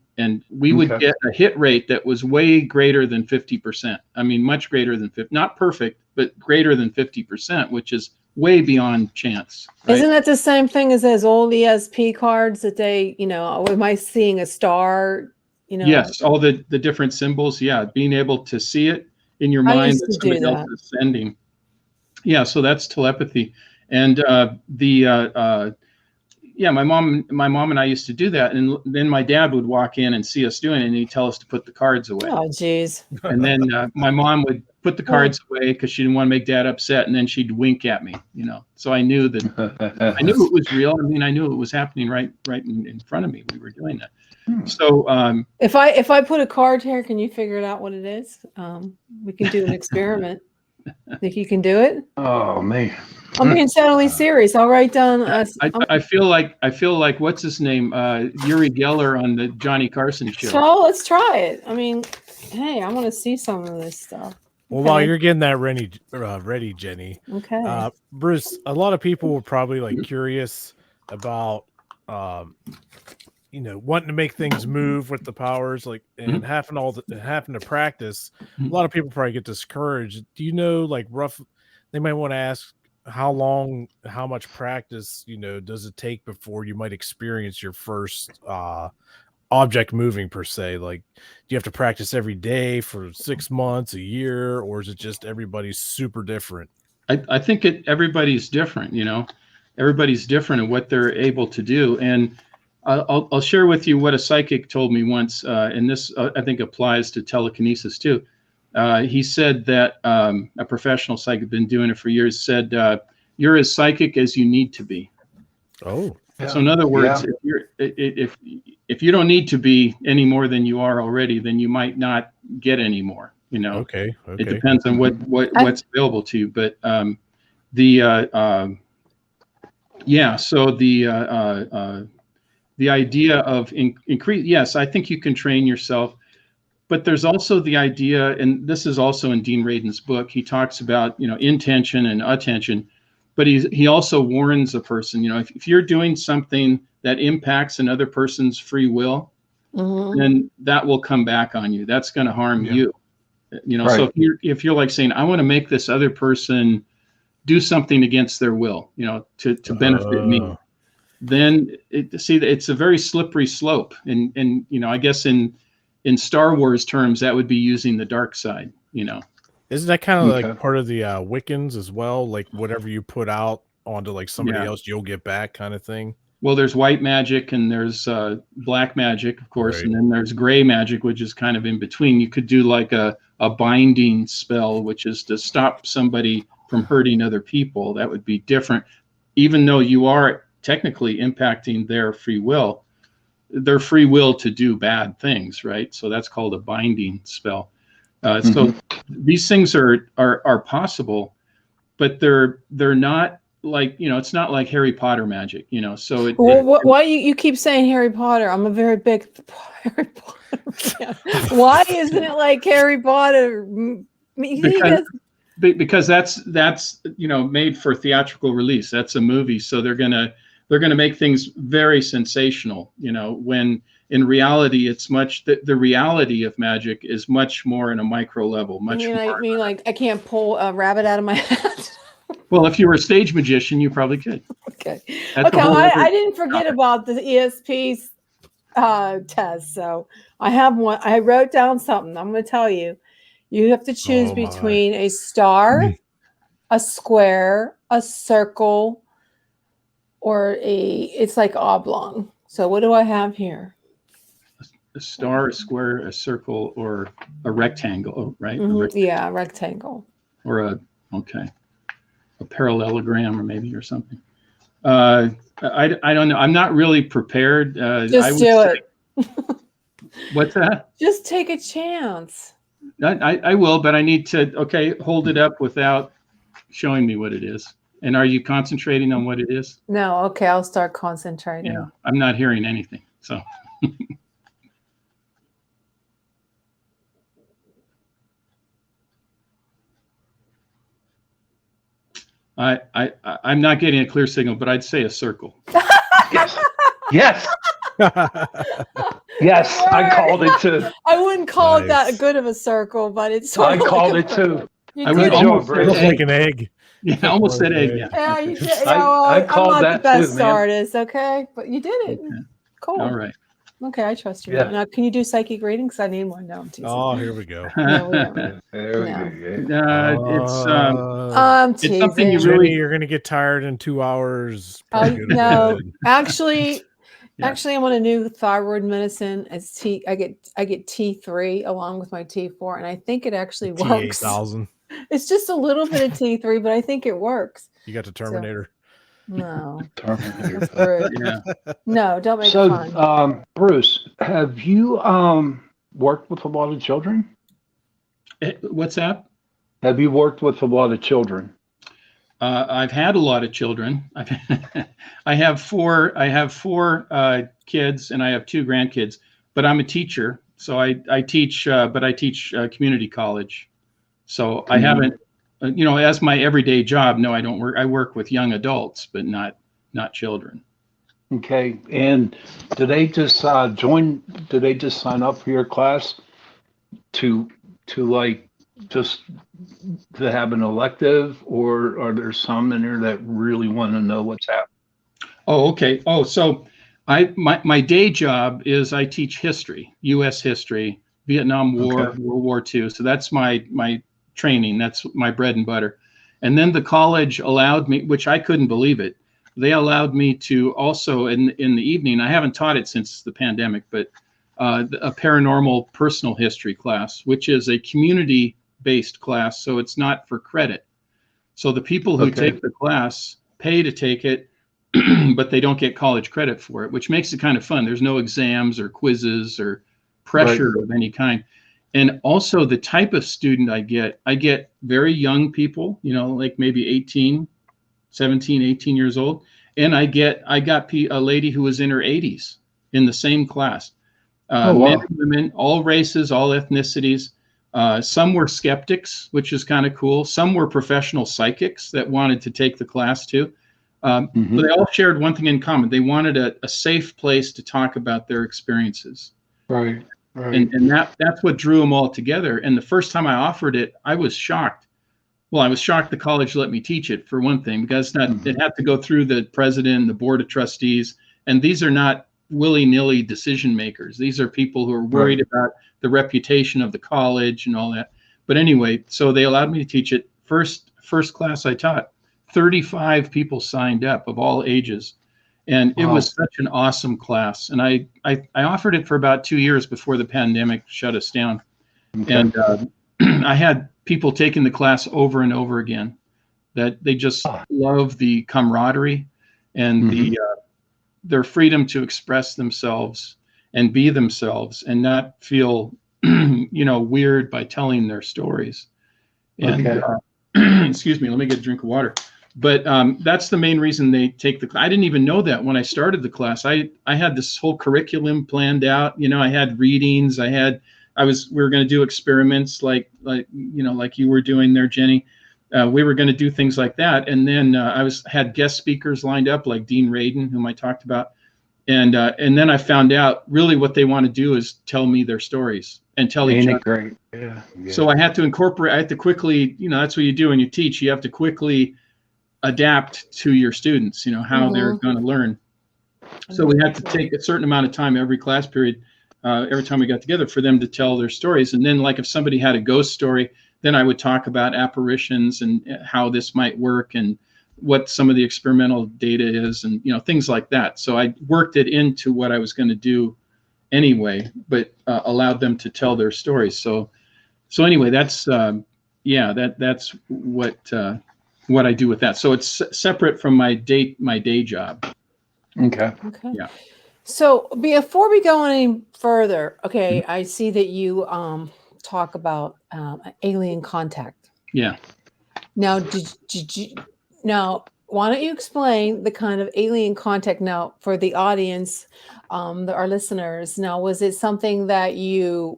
we would get a hit rate that was way greater than 50%. I mean, much greater than 50, not perfect, but greater than 50%, which is way beyond chance. Right? Isn't that the same thing as all the ESP cards that they, am I seeing a star? Yes, all the different symbols. Yeah, being able to see it in your mind that somebody else is sending. Yeah, so that's telepathy. And my mom and I used to do that, and then my dad would walk in and see us doing it, and he'd tell us to put the cards away. Oh, geez. And then my mom would put the cards away because she didn't want to make Dad upset, and then she'd wink at me, So I knew that I knew it was real. I mean, I knew it was happening right in front of me. We were doing that. So if I put a card here, can you figure it out what it is? We can do an experiment. Think you can do it? Oh man. I'm being totally serious. I'll write down. I feel like what's his name, Uri Geller on the Johnny Carson show. So let's try it. I mean, hey, I want to see some of this stuff. Well, while you're getting that ready, Jenny. Okay. Bruce, a lot of people were probably curious about, wanting to make things move with the powers, and having to practice. A lot of people probably get discouraged. Do you know, rough? They might want to ask how much practice, does it take before you might experience your first object moving per se? Do you have to practice every day for 6 months, a year, or is it just everybody's super different? I think everybody's different. Everybody's different in what they're able to do. And I'll share with you what a psychic told me once, and this I think applies to telekinesis too. He said that a professional psychic, been doing it for years, said you're as psychic as you need to be. Oh, yeah. So in other words, if you don't need to be any more than you are already, then you might not get any more. Okay. It depends on what's available to you. But so the idea of increase, yes, I think you can train yourself. But there's also the idea, and this is also in Dean Radin's book, he talks about, intention and attention, but he also warns a person, if you're doing something that impacts another person's free will, then that will come back on you. That's going to harm you. Right. So if you're saying, I want to make this other person do something against their will, to benefit me, then it's a very slippery slope. And I guess in Star Wars terms, that would be using the dark side, Isn't that kind of part of the Wiccans as well? Whatever you put out onto somebody else, you'll get back kind of thing? Well, there's white magic and there's black magic, of course, right. And then there's gray magic, which is kind of in between. You could do a binding spell, which is to stop somebody from hurting other people. That would be different, even though you are technically impacting their free will to do bad things, right? So that's called a binding spell. So these things are possible, but they're not it's not like Harry Potter magic, So why you keep saying Harry Potter? I'm a very big Harry Potter fan. Why isn't it like Harry Potter? Because that's made for theatrical release. That's a movie, so they're gonna make things very sensational, when in reality it's the reality of magic is much more in a micro level. I can't pull a rabbit out of my hat. Well, if you were a stage magician, you probably could. Okay. I didn't forget about the ESP test. So I have one. I wrote down something. I'm going to tell you. You have to choose between a star, a square, a circle, or it's like oblong. So what do I have here? A star, a square, a circle, or a rectangle, right? Yeah, a rectangle. Or a parallelogram, or something. I don't know. I'm not really prepared. Just do it. What's that? Just take a chance. I will, but I need to, hold it up without showing me what it is. And are you concentrating on what it is? No, okay, I'll start concentrating. Yeah, I'm not hearing anything. So. I'm not getting a clear signal, but I'd say a circle. Yes. Yes. Yes, I called it too. I wouldn't call it that good of a circle, but it's sort of called it too. I would almost it looks like an egg. Yeah, I almost said egg. Yeah. Yeah, you did. I called I'm not that the best too, man. artist, okay? But you did it. Okay. Cool. All right. Okay, I trust you. Yeah. Now, can you do psychic readings? I need one. No, I'm teasing. Oh, here we go. No, we don't. There we go. I'm it's something you teasing. really. You're gonna get tired in 2 hours. No, actually, I'm on a new thyroid medicine. It's I get T3 along with my T4, and I think it actually works. T8000. It's just a little bit of T3, but I think it works. You got the Terminator. No. Terminator. That's rude. Yeah. No, don't make it fun. So, Bruce, have you worked with a lot of children? What's that? Have you worked with a lot of children? I've had a lot of children. I have four kids, and I have 2 grandkids. But I'm a teacher, so I teach. But I teach community college. So I haven't, as my everyday job. No, I don't work. I work with young adults, but not children. Okay. And do they just join? Do they just sign up for your class to like just to have an elective, or are there some in there that really want to know what's happening? Oh, okay. Oh, so my day job is I teach history, U.S. history, Vietnam War, Okay. World War II. So that's my training. That's my bread and butter. And then the college allowed me, which I couldn't believe it. They allowed me to also in the evening. I haven't taught it since the pandemic, but a paranormal personal history class, which is a community-based class. So it's not for credit. So the people who take the class pay to take it, but they don't get college credit for it, which makes it kind of fun. There's no exams or quizzes or pressure of any kind. And also the type of student I get very young people, like maybe 17, 18 years old. And I got a lady who was in her 80s in the same class. Men and women, all races, all ethnicities. Some were skeptics, which is kind of cool. Some were professional psychics that wanted to take the class too. But they all shared one thing in common. They wanted a safe place to talk about their experiences. Right. Right. And that's what drew them all together. And the first time I offered it, I was shocked. Well, I was shocked the college let me teach it, for one thing, because it had to go through the president, the board of trustees. And these are not willy-nilly decision makers. These are people who are worried about the reputation of the college and all that. But anyway, so they allowed me to teach it. First class I taught, 35 people signed up of all ages. And it was such an awesome class. And I offered it for about 2 years before the pandemic shut us down. Okay. And I had people taking the class over and over again, that they just love the camaraderie and their freedom to express themselves and be themselves and not feel, weird by telling their stories. And excuse me, let me get a drink of water. But that's the main reason they take the class. I didn't even know that when I started the class. I had this whole curriculum planned out. I had readings. We were going to do experiments like you were doing there, Jenny. We were going to do things like that. And then had guest speakers lined up like Dean Radin, whom I talked about. And then I found out really what they want to do is tell me their stories and tell each other. Great. Yeah. So I had to quickly, that's what you do when you teach. You have to quickly adapt to your students, how they're going to learn. So we had to take a certain amount of time every class period, every time we got together, for them to tell their stories. And then like if somebody had a ghost story, then I would talk about apparitions and how this might work and what some of the experimental data is and, things like that. So I worked it into what I was going to do anyway, but allowed them to tell their stories. So anyway, that's, that's what I do with that. So it's separate from my day job. Okay. Yeah. So before we go any further, I see that you talk about alien contact. Yeah. Now, did you now? Why don't you explain the kind of alien contact now for the audience, our listeners? Now, was it something that you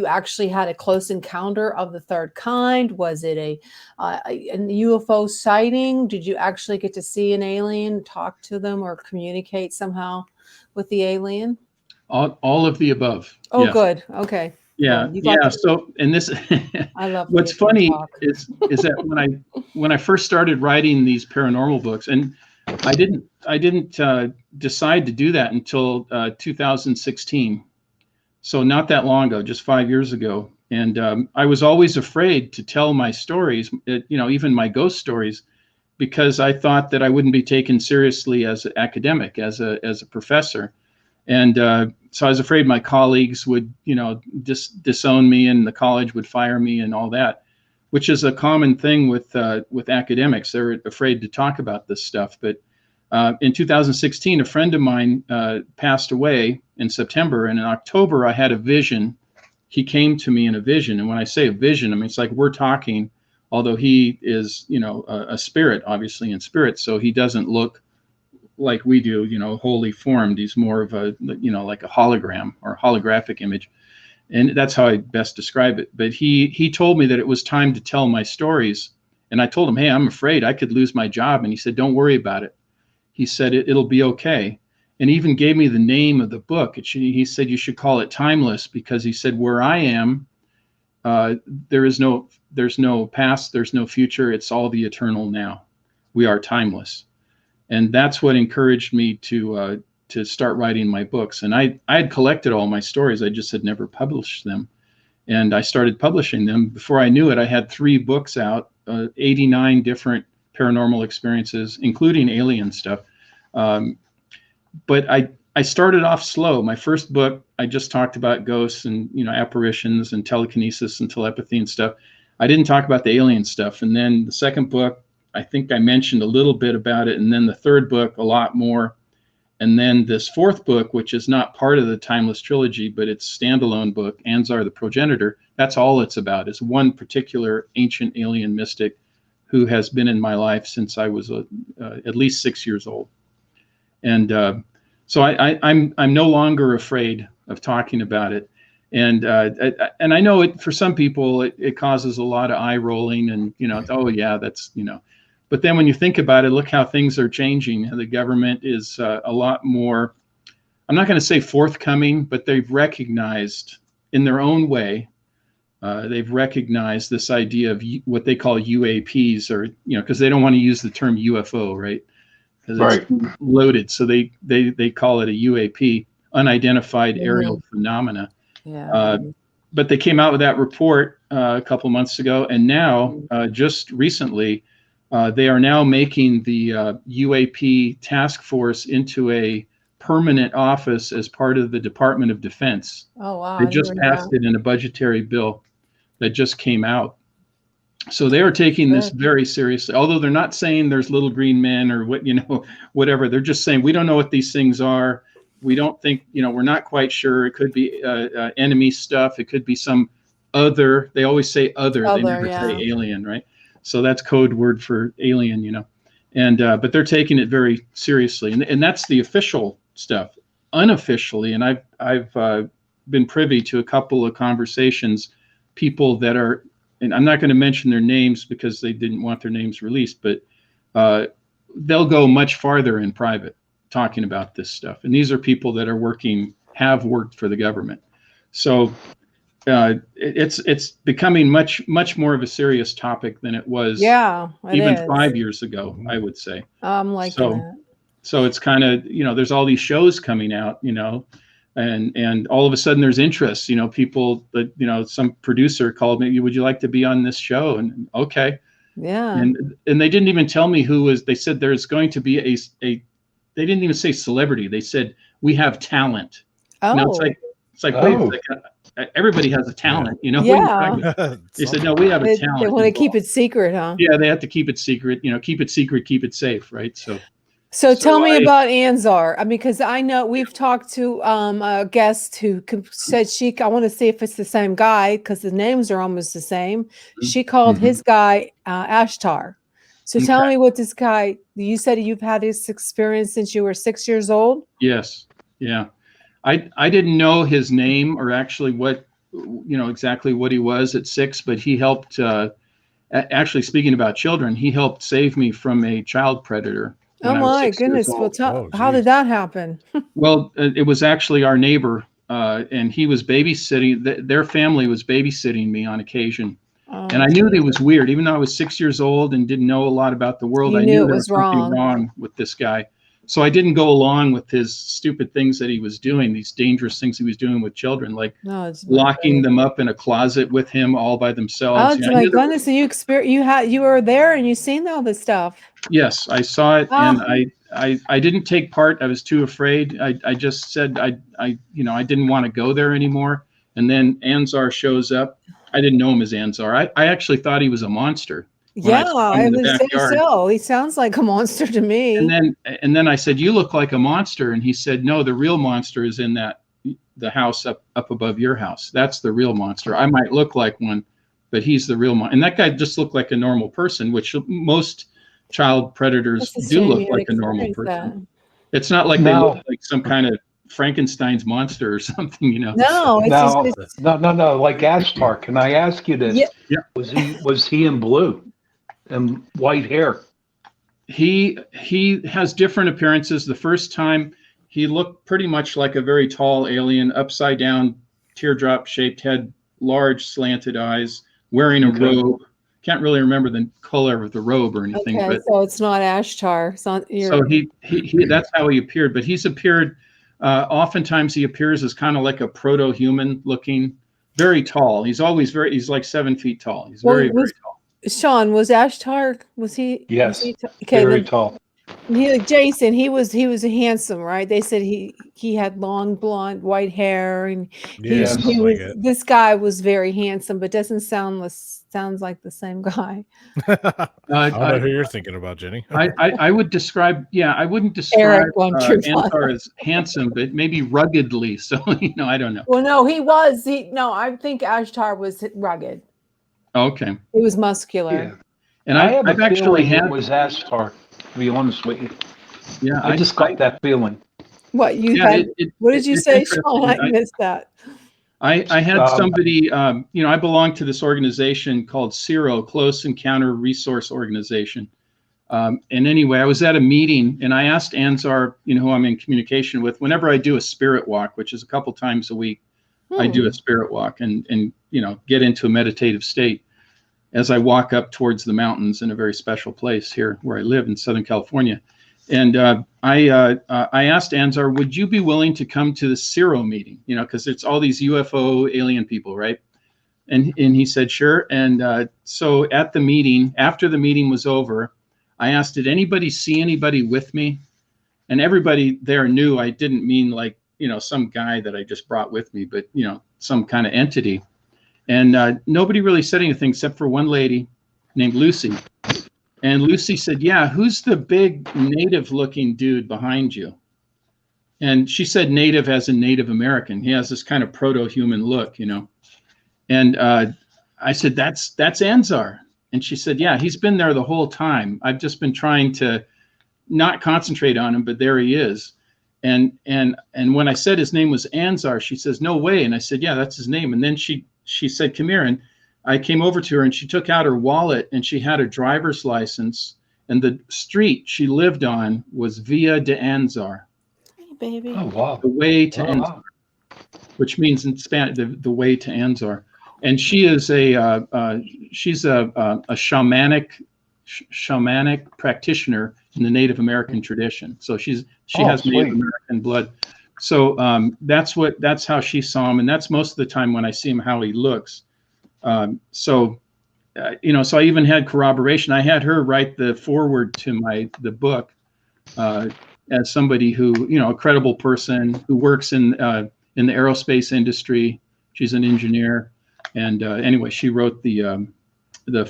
actually had a close encounter of the third kind? Was it a UFO sighting? Did you actually get to see an alien, talk to them, or communicate somehow with the alien? All of the above. Oh, yeah. Good. Okay. Yeah, Cool. yeah. So, and this, I love what's when funny talk. is that when I first started writing these paranormal books, and I didn't decide to do that until 2016. So not that long ago, just 5 years ago. And I was always afraid to tell my stories, even my ghost stories, because I thought that I wouldn't be taken seriously as an academic, as a professor. And so I was afraid my colleagues would, disown me, and the college would fire me and all that, which is a common thing with academics. They're afraid to talk about this stuff. But in 2016, a friend of mine passed away in September, and in October, I had a vision. He came to me in a vision. And when I say a vision, I mean, it's like we're talking, although he is, a spirit, obviously in spirit. So he doesn't look like we do, wholly formed. He's more of a, like a hologram or holographic image. And that's how I best describe it. But he told me that it was time to tell my stories. And I told him, hey, I'm afraid I could lose my job. And he said, don't worry about it. He said, it'll be okay. And he even gave me the name of the book. He said, you should call it Timeless, because he said, where I am, there's no past, there's no future. It's all the eternal now. We are timeless. And that's what encouraged me to start writing my books. And I had collected all my stories. I just had never published them. And I started publishing them. Before I knew it, I had 3 books out, 89 different paranormal experiences, including alien stuff. But I started off slow. My first book, I just talked about ghosts and, apparitions and telekinesis and telepathy and stuff. I didn't talk about the alien stuff. And then the second book, I think I mentioned a little bit about it. And then the third book, a lot more. And then this fourth book, which is not part of the Timeless trilogy, but it's standalone book, Anzar the Progenitor. That's all it's about, is one particular ancient alien mystic who has been in my life since I was at least 6 years old. And so I'm no longer afraid of talking about it. And I know it, for some people, it causes a lot of eye rolling and, oh yeah, that's, but then when you think about it, look how things are changing. The government is a lot more, I'm not going to say forthcoming, but they've recognized in their own way, they've recognized this idea of what they call UAPs, or, because they don't want to use the term UFO, right? Because it's loaded. So they call it a UAP, unidentified aerial phenomena. Yeah. But they came out with that report a couple months ago. And now, just recently, they are now making the UAP task force into a permanent office as part of the Department of Defense. Oh, wow. They just passed it in a budgetary bill that just came out. So they are taking this very seriously, although they're not saying there's little green men or whatever. They're just saying, we don't know what these things are. We don't think, we're not quite sure. It could be enemy stuff. It could be some other. They always say other. They never say alien, right? So that's code word for alien, and but they're taking it very seriously, and that's the official stuff. Unofficially, and I've been privy to a couple of conversations, people that are, and I'm not going to mention their names because they didn't want their names released, but they'll go much farther in private talking about this stuff. And these are people that have worked for the government. So it's becoming much more of a serious topic than it was even 5 years ago, I would say. So it's kind of, there's all these shows coming out, and all of a sudden there's interest, people that, some producer called me, would you like to be on this show? And okay. Yeah. And they didn't even tell me who was, they said there's going to be they didn't even say celebrity. They said, we have talent. Oh. It's like, wait a second. Everybody has a talent, Yeah. They said, no, we have a talent. They want to keep it secret, huh? Yeah, they have to keep it secret, keep it secret, keep it safe, right? So So tell me about Anzar. I mean, because I know we've talked to a guest who said I want to see if it's the same guy because the names are almost the same. She called his guy Ashtar. So tell me what this guy, you said you've had this experience since you were 6 years old? Yes. Yeah. I didn't know his name or actually exactly what he was at 6, but he helped, actually speaking about children, he helped save me from a child predator. Oh my goodness. Well, how did that happen? Well, it was actually our neighbor, and he was babysitting, their family was babysitting me on occasion. And I knew that it was weird, even though I was 6 years old and didn't know a lot about the world. I knew there was something wrong with this guy. So I didn't go along with his stupid things that he was doing, these dangerous things he was doing with children, like locking them up in a closet with him all by themselves. Oh my goodness! So you were there and you seen all this stuff. Yes, I saw it, and I didn't take part. I was too afraid. I just said I didn't want to go there anymore. And then Anzar shows up. I didn't know him as Anzar. I actually thought he was a monster. Yeah, I would say so. He sounds like a monster to me. And then I said, "You look like a monster," and he said, "No, the real monster is in the house up above your house. That's the real monster. I might look like one, but he's the real monster." And that guy just looked like a normal person, which most child predators do look like a normal person. It's not like they look like some kind of Frankenstein's monster or something, you know. No, no. Like Ashtar, can I ask you this? Yeah. Was he in blue and white hair? He has different appearances. The first time he looked pretty much like a very tall alien, upside down, teardrop shaped head, large slanted eyes, wearing a robe. Can't really remember the color of the robe or anything. Okay, so it's not Ashtar. So he that's how he appeared. But he's appeared. Oftentimes he appears as kind of like a proto-human looking, very tall. He's like 7 feet tall. He's very tall. Shawn, was Ashtar, was he? Yes, was he very tall. Jason, he was handsome, right? They said he had long blonde white hair, and this guy was very handsome, but sounds like the same guy. I don't know who you're thinking about, Jenny. I would describe, I wouldn't describe Anzar as handsome, but maybe ruggedly. So I don't know. Well, no, he was. I think Ashtar was rugged. Okay. He was muscular. Yeah. And I've actually had was Ashtar, to be honest with you. Yeah, I just got that feeling. What you had? What did you say, Shawn? I missed that. I had somebody, I belong to this organization called CERO, Close Encounter Resource Organization. And anyway, I was at a meeting and I asked Anzar, who I'm in communication with, whenever I do a spirit walk, which is a couple times a week, I do a spirit walk and get into a meditative state as I walk up towards the mountains in a very special place here where I live in Southern California. And I asked Anzar, would you be willing to come to the CERO meeting? Because it's all these UFO alien people, right? And he said, sure. And so at the meeting, after the meeting was over, I asked, did anybody see anybody with me? And everybody there knew I didn't mean like, some guy that I just brought with me, but, some kind of entity. And nobody really said anything except for one lady named Lucy. And Lucy said, yeah, who's the big native looking dude behind you? And she said native as in Native American. He has this kind of proto-human look, And I said, that's Anzar. And she said, yeah, he's been there the whole time. I've just been trying to not concentrate on him, but there he is. And when I said his name was Anzar, she says, no way. And I said, yeah, that's his name. And then she said, come here. And I came over to her and she took out her wallet and she had a driver's license. And the street she lived on was Via de Anzar. Hey, baby. Oh, wow. The way to Anzar, which means in Spanish, the way to Anzar. And she is she's a shamanic practitioner in the Native American tradition. So she has Native American blood. So that's how she saw him. And that's most of the time when I see him, how he looks. So I even had corroboration. I had her write the foreword to the book as somebody who, a credible person who works in the aerospace industry. She's an engineer. And anyway, she wrote the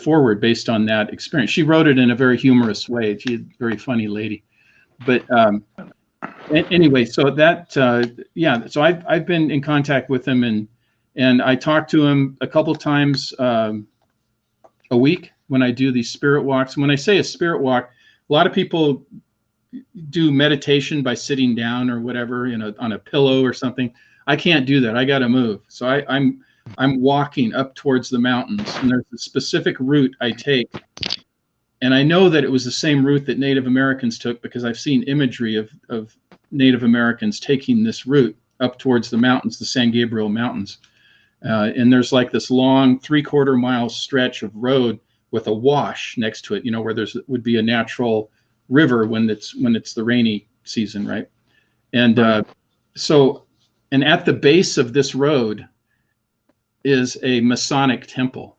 foreword based on that experience. She wrote it in a very humorous way. She's a very funny lady. But anyway, so that so I've been in contact with him, and I talk to him a couple times a week when I do these spirit walks. When I say a spirit walk, a lot of people do meditation by sitting down or whatever, on a pillow or something. I can't do that. I got to move. So I'm walking up towards the mountains, and there's a specific route I take. And I know that it was the same route that Native Americans took because I've seen imagery of Native Americans taking this route up towards the mountains, the San Gabriel Mountains. And there's like this long 3/4 mile stretch of road with a wash next to it, where would be a natural river when it's the rainy season, right? And and at the base of this road is a Masonic temple.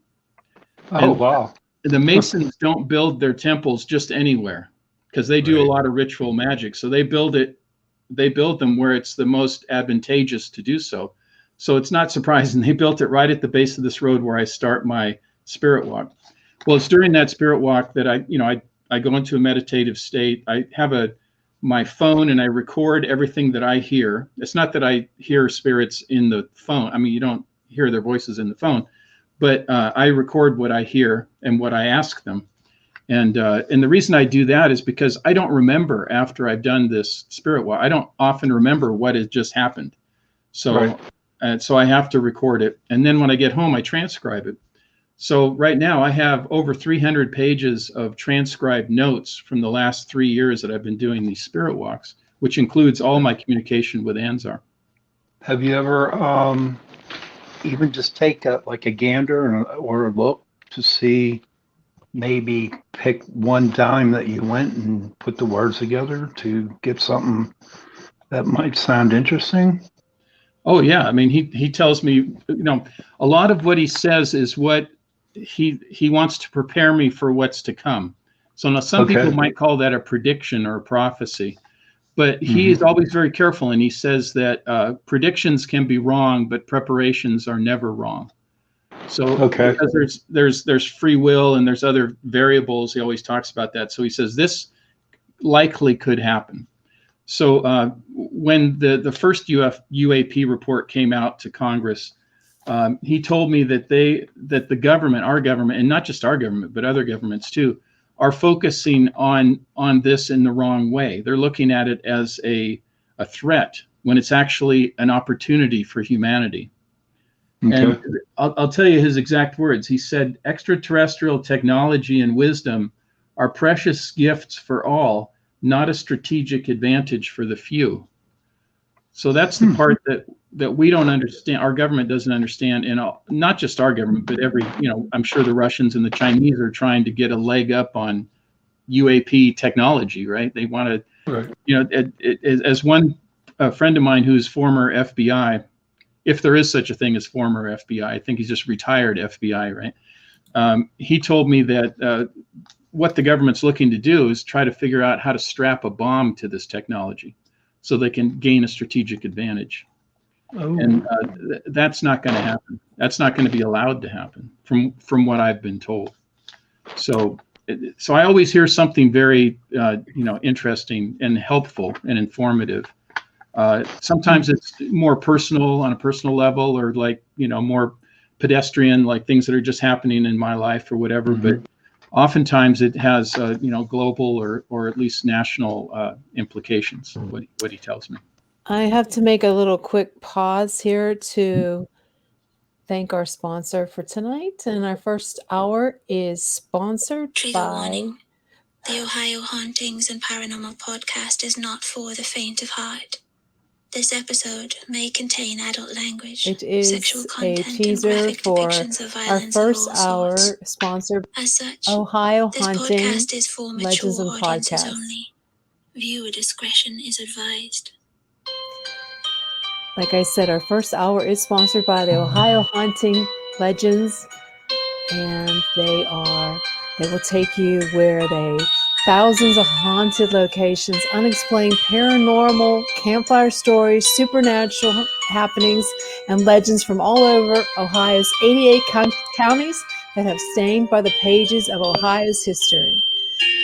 Oh, wow. The Masons don't build their temples just anywhere because they do a lot of ritual magic. So they build them where it's the most advantageous to do so. So it's not surprising they built it right at the base of this road where I start my spirit walk. Well, it's during that spirit walk that I go into a meditative state. I have my phone and I record everything that I hear. It's not that I hear spirits in the phone. I mean, you don't hear their voices in the phone, but I record what I hear and what I ask them. And the reason I do that is because I don't remember after I've done this spirit walk. I don't often remember what has just happened. So, so I have to record it. And then when I get home, I transcribe it. So right now I have over 300 pages of transcribed notes from the last 3 years that I've been doing these spirit walks, which includes all my communication with Anzar. Have you ever even just take a gander or a look to see, maybe pick one time that you went and put the words together to get something that might sound interesting? Oh yeah. I mean, he tells me, a lot of what he says is what he wants to prepare me for what's to come. So now some people might call that a prediction or a prophecy, but he is always very careful. And he says that predictions can be wrong, but preparations are never wrong. So because there's free will and there's other variables, he always talks about that. So he says this likely could happen. So when the first UAP report came out to Congress, he told me that the government, our government, and not just our government, but other governments too, are focusing on this in the wrong way. They're looking at it as a threat when it's actually an opportunity for humanity. And I'll tell you his exact words. He said, extraterrestrial technology and wisdom are precious gifts for all, not a strategic advantage for the few. So that's the part that we don't understand. Our government doesn't understand, and not just our government, but I'm sure the Russians and the Chinese are trying to get a leg up on UAP technology, right? They want to, as one friend of mine who's former FBI, if there is such a thing as former FBI, I think he's just retired FBI, right? He told me that what the government's looking to do is try to figure out how to strap a bomb to this technology so they can gain a strategic advantage. And that's not going to happen. That's not going to be allowed to happen from what I've been told. So I always hear something very, interesting and helpful and informative. Sometimes it's more personal on a personal level, or more pedestrian, like things that are just happening in my life or whatever. But oftentimes it has, global or at least national implications, what he tells me. I have to make a little quick pause here to thank our sponsor for tonight. And our first hour is sponsored Trigger by... warning. The Ohio Hauntings and Paranormal podcast is not for the faint of heart. This episode may contain adult language, It is sexual a content, teaser and graphic for depictions of our violence of first all hour, sorts. sponsored As such, Ohio this Haunting podcast is for mature Legends and audiences Podcasts. only. Viewer discretion is advised. Like I said, our first hour is sponsored by the Ohio Haunting Legends, and they will take you where thousands of haunted locations, unexplained paranormal, campfire stories, supernatural happenings, and legends from all over Ohio's 88 counties that have stained by the pages of Ohio's history.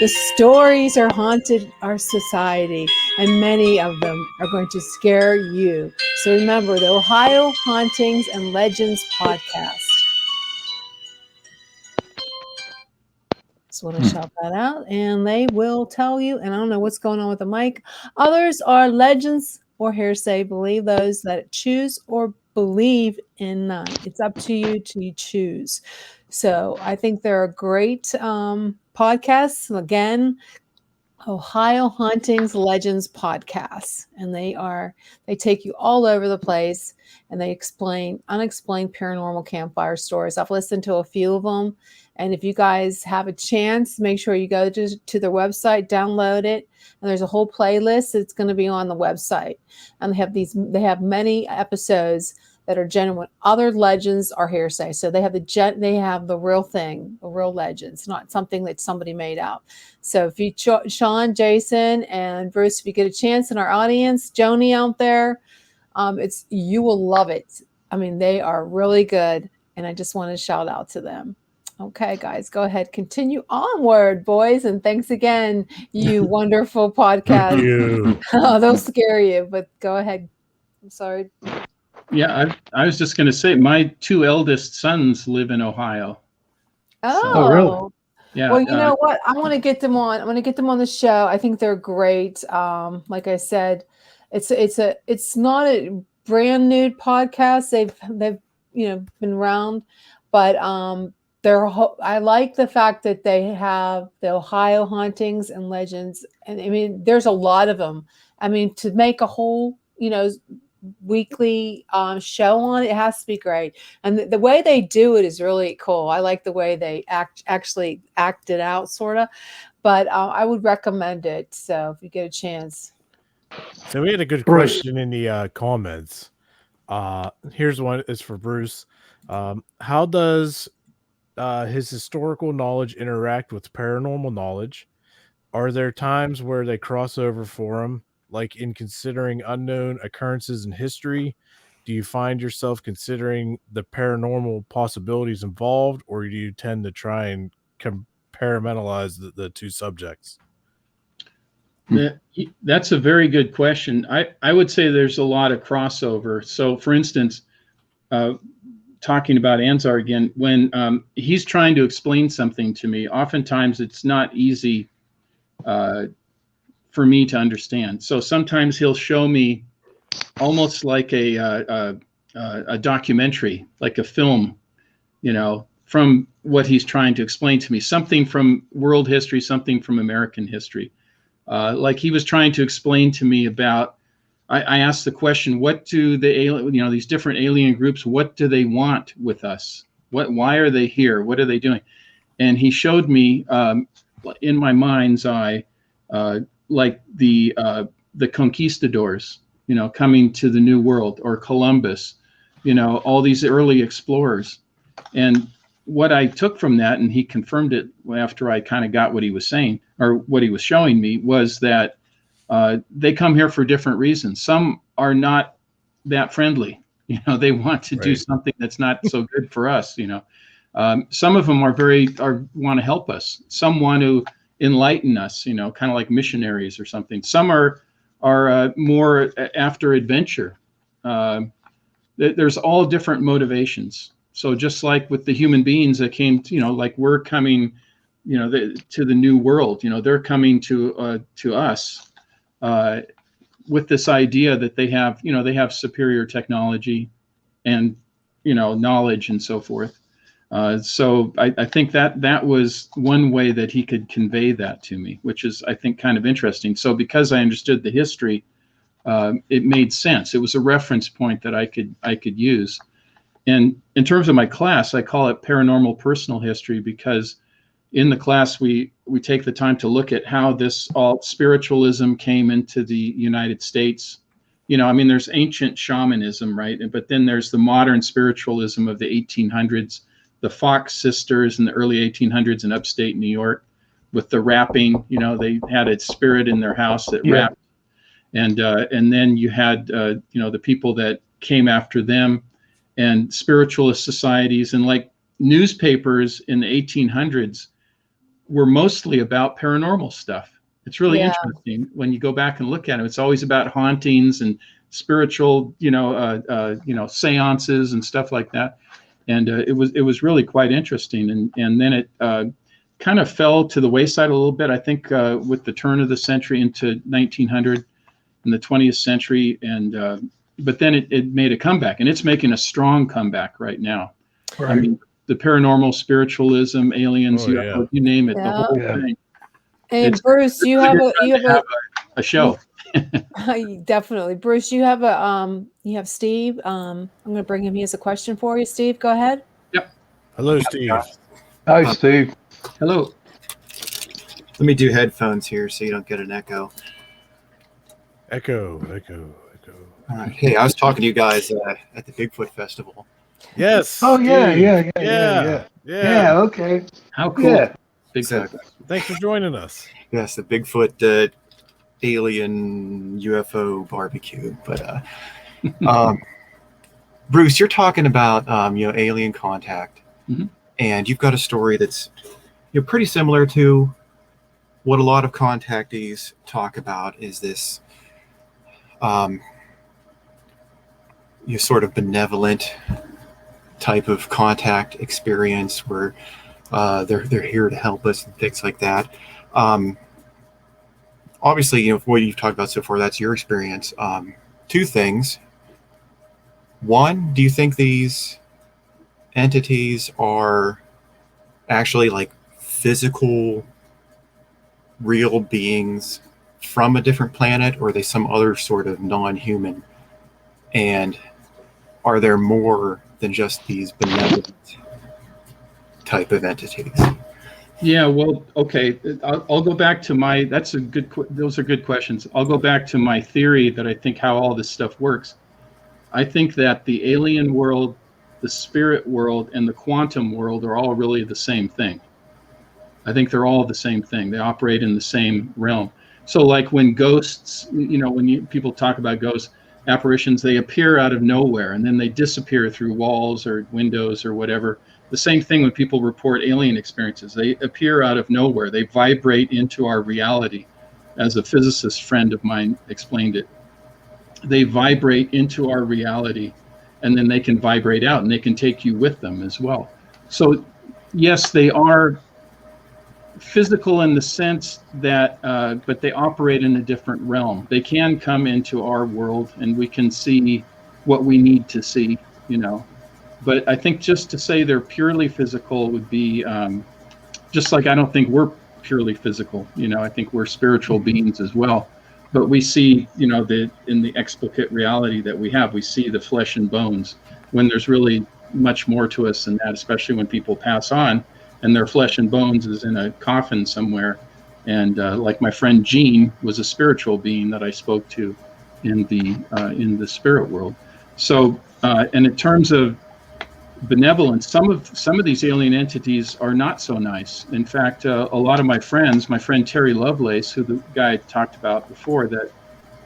The stories are haunted our society, and many of them are going to scare you. So remember, the Ohio Hauntings and Legends podcast. Just want to shout that out, and they will tell you. And I don't know what's going on with the mic. Others are legends or hearsay. Believe those that choose or believe in none. It's up to you to choose. So I think they're a great podcasts. Again, Ohio Hauntings Legends podcasts, and they take you all over the place, and they explain unexplained paranormal campfire stories. I've listened to a few of them, and if you guys have a chance, make sure you go to their website, download it, and there's a whole playlist that's going to be on the website, and they have many episodes that are genuine. Other legends are hearsay. So they have the real thing, the real legends, not something that somebody made up. So if you, Shawn, Jason, and Bruce, if you get a chance in our audience, Joni out there, you will love it. I mean, they are really good. And I just want to shout out to them. Okay, guys, go ahead. Continue onward, boys. And thanks again, you wonderful podcast. Thank you. Oh, they'll scare you, but go ahead. I'm sorry. Yeah, I was just going to say my two eldest sons live in Ohio. Oh, really? Yeah. Well, you know what? I want to get them on. I want to get them on the show. I think they're great. Like I said, it's not a brand new podcast. They've been around, but I like the fact that they have the Ohio Hauntings and Legends, and I mean, there's a lot of them. I mean, to make a whole weekly show on it has to be great, and the way they do it is really cool. I like the way they actually act it out, sort of, but I would recommend it. So if you get a chance. So we had a good question in the comments. Here's one. It's for Bruce. How does his historical knowledge interact with paranormal knowledge? Are there times where they cross over for him? Like in considering unknown occurrences in history, do you find yourself considering the paranormal possibilities involved, or do you tend to try and compartmentalize the two subjects? That's a very good question. I would say there's a lot of crossover. So, for instance, talking about Anzar again, when he's trying to explain something to me, oftentimes it's not easy for me to understand. So sometimes he'll show me almost like a documentary, like a film, from what he's trying to explain to me, something from world history, something from American history. Like he was trying to explain to me about, I asked the question, what do the these different alien groups, what do they want with us? Why are they here? What are they doing? And he showed me in my mind's eye, like the conquistadors, coming to the New World, or Columbus, all these early explorers. And what I took from that, and he confirmed it after I kind of got what he was saying, or what he was showing me, was that they come here for different reasons. Some are not that friendly. They want to do something that's not so good for us. Some of them want to help us. Some want to enlighten us, kind of like missionaries or something. Some are more after adventure. There's all different motivations. So just like with the human beings that came, like we're coming, to the New World, they're coming to us with this idea that they have superior technology and, knowledge and so forth. So I think that was one way that he could convey that to me, which is, I think, kind of interesting. So because I understood the history, it made sense. It was a reference point that I could use. And in terms of my class, I call it paranormal personal history, because in the class we take the time to look at how this all spiritualism came into the United States. There's ancient shamanism, right? But then there's the modern spiritualism of the 1800s. The Fox sisters in the early 1800s in upstate New York, with the rapping, they had a spirit in their house that rapped. And then you had, the people that came after them, and spiritualist societies, and like newspapers in the 1800s were mostly about paranormal stuff. It's really Yeah. interesting when you go back and look at them. It's always about hauntings and spiritual, seances and stuff like that. And it was really quite interesting. And then it kind of fell to the wayside a little bit, I think, with the turn of the century into 1900 in the 20th century. And but then it made a comeback, and it's making a strong comeback right now. Right. I mean, the paranormal, spiritualism, aliens, UFO, you name it, the whole thing. And Bruce, you have a show. Definitely, Bruce. You have Steve. I'm going to bring him. He has a question for you, Steve. Go ahead. Yep. Hello, Steve. Hi, Steve. Hello. Let me do headphones here so you don't get an echo. Echo. All right. Hey, I was talking to you guys at the Bigfoot Festival. Yes. Oh, Steve. yeah. Okay. How cool. Yeah. Bigfoot. Thanks for joining us. Yes, the Bigfoot alien UFO barbecue. But Bruce, you're talking about alien contact, and you've got a story that's pretty similar to what a lot of contactees talk about. Is this sort of benevolent type of contact experience where they're here to help us and things like that. Obviously, what you've talked about so far, that's your experience. Two things. One, do you think these entities are actually like physical, real beings from a different planet, or are they some other sort of non-human? And are there more than just these benevolent type of entities? Yeah, well, okay. I'll go back to those are good questions. I'll go back to my theory that I think how all this stuff works. I think that the alien world, the spirit world, and the quantum world are all really the same thing. I think they're all the same thing. They operate in the same realm. So like when ghosts, when people talk about ghosts, apparitions, they appear out of nowhere and then they disappear through walls or windows or whatever. The same thing when people report alien experiences. They appear out of nowhere. They vibrate into our reality. As a physicist friend of mine explained it, they vibrate into our reality and then they can vibrate out and they can take you with them as well. So yes, they are physical in the sense that, but they operate in a different realm. They can come into our world and we can see what we need to see, But I think just to say they're purely physical would be just like I don't think we're purely physical. I think we're spiritual beings as well. But we see, in the explicit reality that we have, we see the flesh and bones when there's really much more to us than that, especially when people pass on and their flesh and bones is in a coffin somewhere. And like my friend Gene was a spiritual being that I spoke to in the spirit world. So, and in terms of benevolence, some of these alien entities are not so nice. In fact, a lot of my friend Terry Lovelace, who the guy I talked about before, that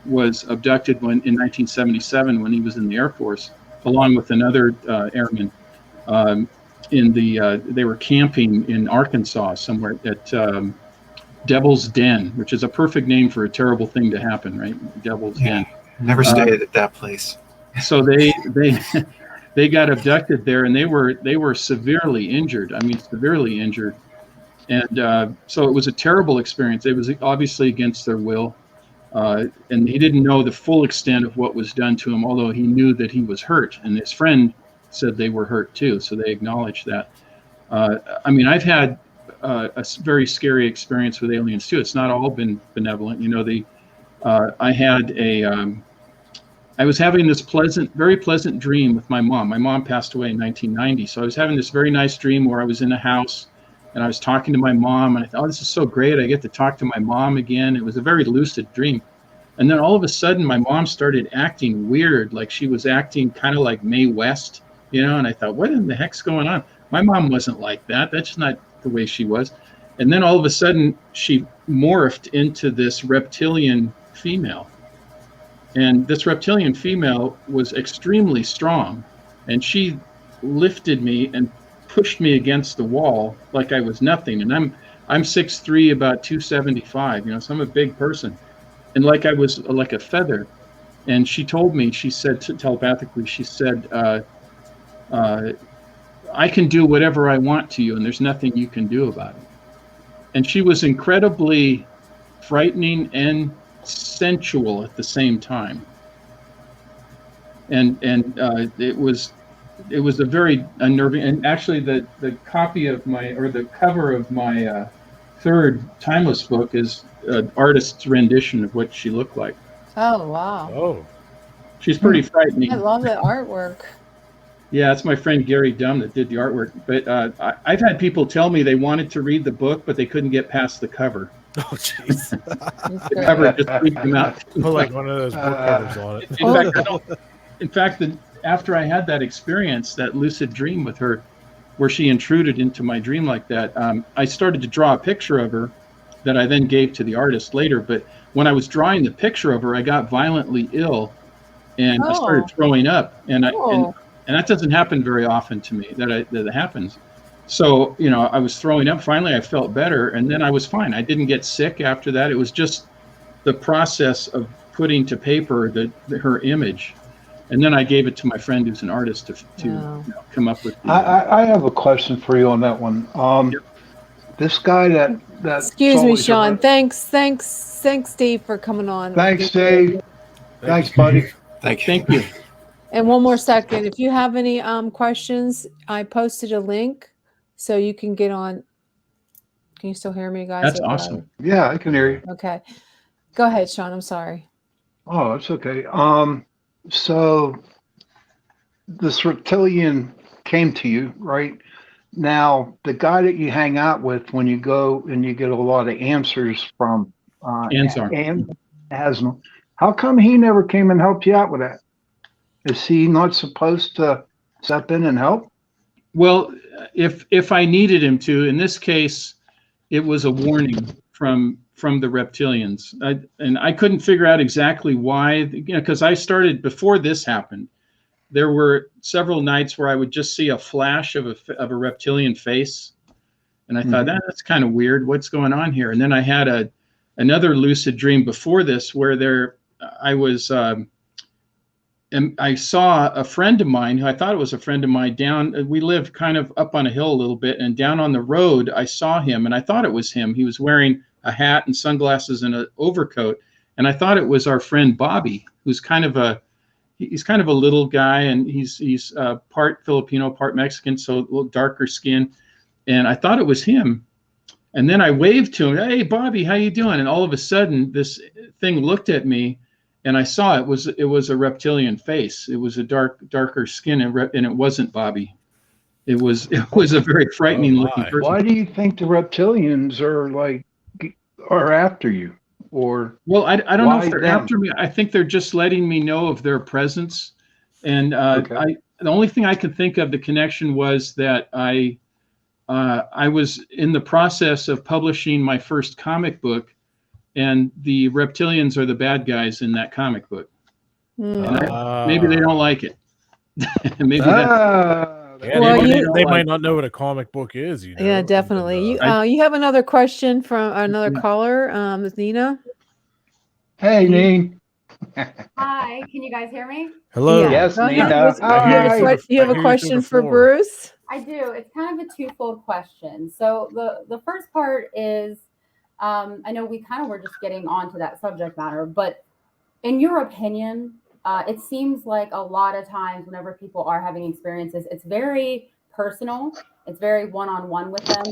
was abducted in 1977 when he was in the Air Force, along with another airman. They were camping in Arkansas somewhere at Devil's Den, which is a perfect name for a terrible thing to happen, right? Devil's Den. Never stayed at that place. So they got abducted there, and they were severely injured. I mean, severely injured. And so it was a terrible experience. It was obviously against their will. And he didn't know the full extent of what was done to him, although he knew that he was hurt. And his friend said they were hurt too, so they acknowledged that. I mean, I've had a very scary experience with aliens too. It's not all been benevolent. I was having this very pleasant dream with my mom. My mom passed away in 1990. So I was having this very nice dream where I was in a house and I was talking to my mom, and I thought, oh, this is so great. I get to talk to my mom again. It was a very lucid dream. And then all of a sudden my mom started acting weird, like she was acting kind of like Mae West, and I thought, what in the heck's going on? My mom wasn't like that. That's not the way she was. And then all of a sudden she morphed into this reptilian female. And this reptilian female was extremely strong, and she lifted me and pushed me against the wall like I was nothing. And I'm 6'3", about 275. You know, so I'm a big person, and like I was like a feather. And she told me, she said telepathically, she said, I can do whatever I want to you, and there's nothing you can do about it. And she was incredibly frightening and sensual at the same time. And it was a very unnerving. And actually, the copy of the cover of my third Timeless book is an artist's rendition of what she looked like. Oh, wow. Oh, she's pretty frightening. I love the artwork. Yeah, it's my friend Gary Dunn that did the artwork. But I've had people tell me they wanted to read the book, but they couldn't get past the cover. oh, jeez. The cover just freaked them out. Put like one of those book covers on it. In fact, after I had that experience, that lucid dream with her, where she intruded into my dream like that, I started to draw a picture of her that I then gave to the artist later. But when I was drawing the picture of her, I got violently ill, and I started throwing up, and that doesn't happen very often to me. That it happens. So, you know, I was throwing up. Finally, I felt better, and then I was fine. I didn't get sick after that. It was just the process of putting to paper her image, and then I gave it to my friend who's an artist to you know, come up with. I have a question for you on that one. This guy that excuse me, Shawn. Thanks, Steve, for coming on. Thanks, Dave. Thanks, buddy. Thank you. And one more second, if you have any questions, I posted a link so you can get on. Can you still hear me, guys? That's awesome. Yeah, I can hear you. Okay. Go ahead, Shawn. I'm sorry. Oh, it's okay. So this reptilian came to you, right? Now, the guy that you hang out with when you go and you get a lot of answers from Asma, how come he never came and helped you out with that? Is he not supposed to step in and help? Well, if I needed him to, in this case, it was a warning from the reptilians. And I couldn't figure out exactly why, you know, because I started before this happened. There were several nights where I would just see a flash of a reptilian face, and I thought that's kind of weird. What's going on here? And then I had another lucid dream before this where I was. And I saw a friend of mine who I thought it was a friend of mine down. We lived kind of up on a hill a little bit, and down on the road, I saw him, and I thought it was him. He was wearing a hat and sunglasses and an overcoat, and I thought it was our friend Bobby, who's kind of a little guy, and he's part Filipino, part Mexican, so a little darker skin, and I thought it was him. And then I waved to him, "Hey, Bobby, how you doing?" And all of a sudden, this thing looked at me. And I saw it was a reptilian face. It was a darker skin, and it wasn't Bobby. It was a very frightening looking person. Why do you think the reptilians are after you? Or well, I don't know if they're after me. I think they're just letting me know of their presence. And the only thing I could think of the connection was that I was in the process of publishing my first comic book. And the reptilians are the bad guys in that comic book. Maybe they don't like it. Maybe they might not know what a comic book is. You know? Yeah, definitely. You have another question from another caller, Nina. Hey, Nina. Hi, can you guys hear me? Hello. Yeah. Yes, Nina. You have a question for Bruce? I do. It's kind of a twofold question. So the first part is, I know we kind of were just getting onto that subject matter, but in your opinion, it seems like a lot of times whenever people are having experiences, it's very personal. It's very one-on-one with them.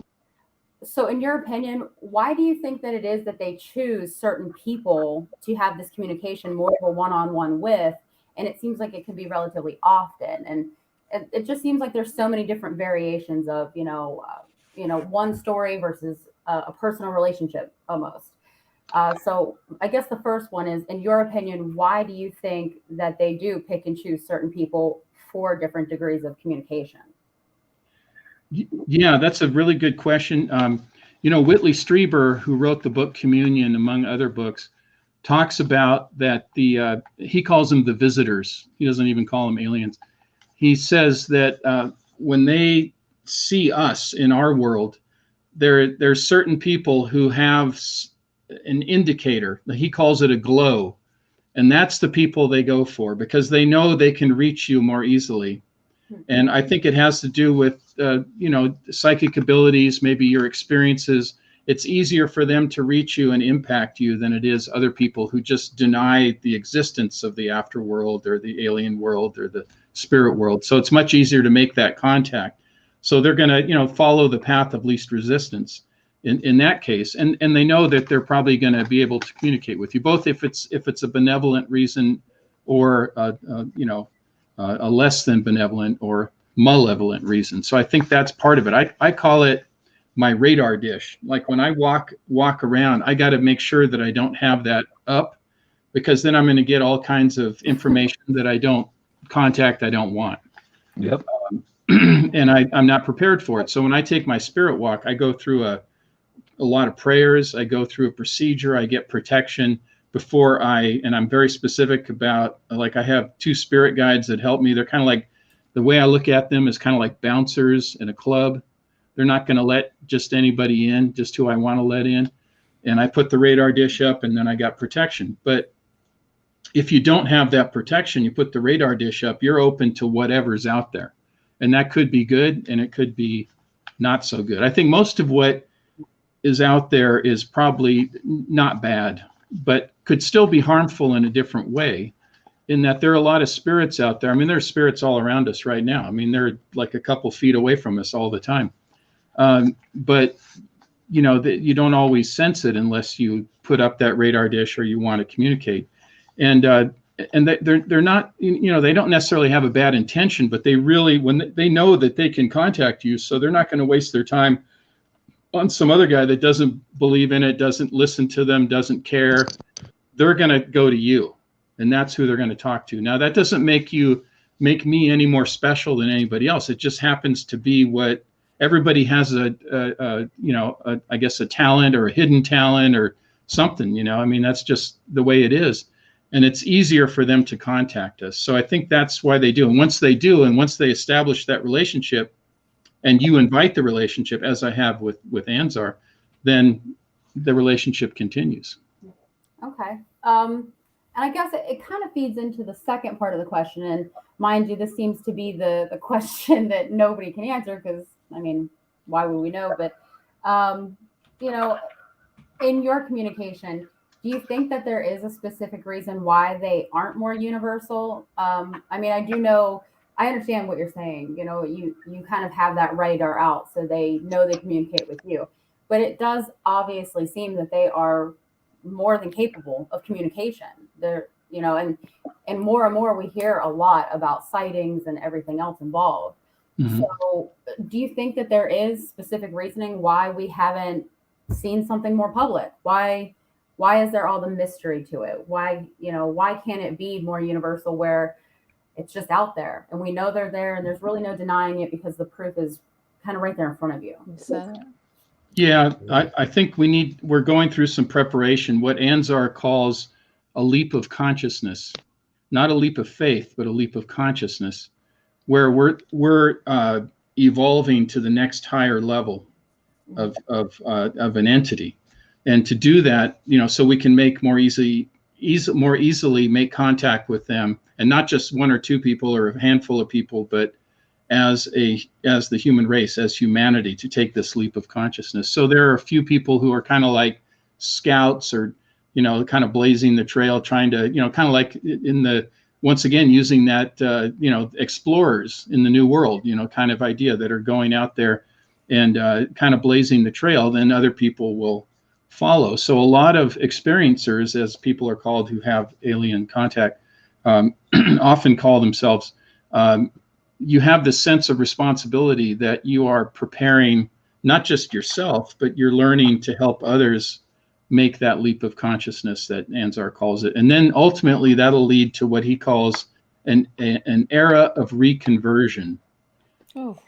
So in your opinion, why do you think that it is that they choose certain people to have this communication more of a one-on-one with? And it seems like it can be relatively often. And it just seems like there's so many different variations of, one story versus a personal relationship almost. So I guess the first one is, in your opinion, why do you think that they do pick and choose certain people for different degrees of communication? Yeah, that's a really good question. Whitley Strieber, who wrote the book Communion, among other books, talks about that he calls them the visitors. He doesn't even call them aliens. He says that when they see us in our world, there's certain people who have an indicator. He calls it a glow, and that's the people they go for because they know they can reach you more easily. And I think it has to do with psychic abilities, maybe your experiences. It's easier for them to reach you and impact you than it is other people who just deny the existence of the afterworld or the alien world or the spirit world. So it's much easier to make that contact. So they're going to, follow the path of least resistance in that case. And they know that they're probably going to be able to communicate with you, both if it's a benevolent reason or, a less than benevolent or malevolent reason. So I think that's part of it. I call it my radar dish. Like when I walk around, I got to make sure that I don't have that up, because then I'm going to get all kinds of information that I don't want. Yep. And I'm not prepared for it. So when I take my spirit walk, I go through a lot of prayers. I go through a procedure. I get protection before and I'm very specific about, like, I have 2 spirit guides that help me. They're kind of like, the way I look at them is kind of like bouncers in a club. They're not going to let just anybody in, just who I want to let in. And I put the radar dish up, and then I got protection. But if you don't have that protection, you put the radar dish up, you're open to whatever's out there. And that could be good, and it could be not so good. I think most of what is out there is probably not bad, but could still be harmful in a different way, in that there are a lot of spirits out there. I mean, there's spirits all around us right now. I mean, they're like a couple feet away from us all the time. But you don't always sense it unless you put up that radar dish or you want to communicate. And they're not, they don't necessarily have a bad intention, but they really, when they know that they can contact you, so they're not going to waste their time on some other guy that doesn't believe in it, doesn't listen to them, doesn't care. They're going to go to you, and that's who they're going to talk to. Now, that doesn't make me any more special than anybody else. It just happens to be what everybody has I guess a talent or a hidden talent or something, I mean, that's just the way it is. And it's easier for them to contact us. So I think that's why they do. And once they do, and once they establish that relationship, and you invite the relationship, as I have with Anzar, then the relationship continues. Okay. And I guess it kind of feeds into the second part of the question. And mind you, this seems to be the question that nobody can answer, because, I mean, why would we know? But, in your communication, do you think that there is a specific reason why they aren't more universal? I mean, I understand what you're saying. You kind of have that radar out, so they know they communicate with you. But it does obviously seem that they are more than capable of communication. They're, and more we hear a lot about sightings and everything else involved. Mm-hmm. So do you think that there is specific reasoning why we haven't seen something more public? Why is there all the mystery to it? Why can't it be more universal, where it's just out there and we know they're there and there's really no denying it because the proof is kind of right there in front of you? Yeah, I think we're going through some preparation, what Anzar calls a leap of consciousness, not a leap of faith, but a leap of consciousness, where we're evolving to the next higher level of an entity. And to do that, so we can make more easily make contact with them, and not just 1 or 2 people or a handful of people, but as the human race, as humanity, to take this leap of consciousness. So there are a few people who are kind of like scouts, or kind of blazing the trail, trying to kind of like once again using that explorers in the new world kind of idea, that are going out there and kind of blazing the trail. Then other people will follow. So a lot of experiencers, as people are called, who have alien contact, often call themselves, you have this sense of responsibility that you are preparing not just yourself, but you're learning to help others make that leap of consciousness that Anzar calls it. And then ultimately that'll lead to what he calls an era of reconversion,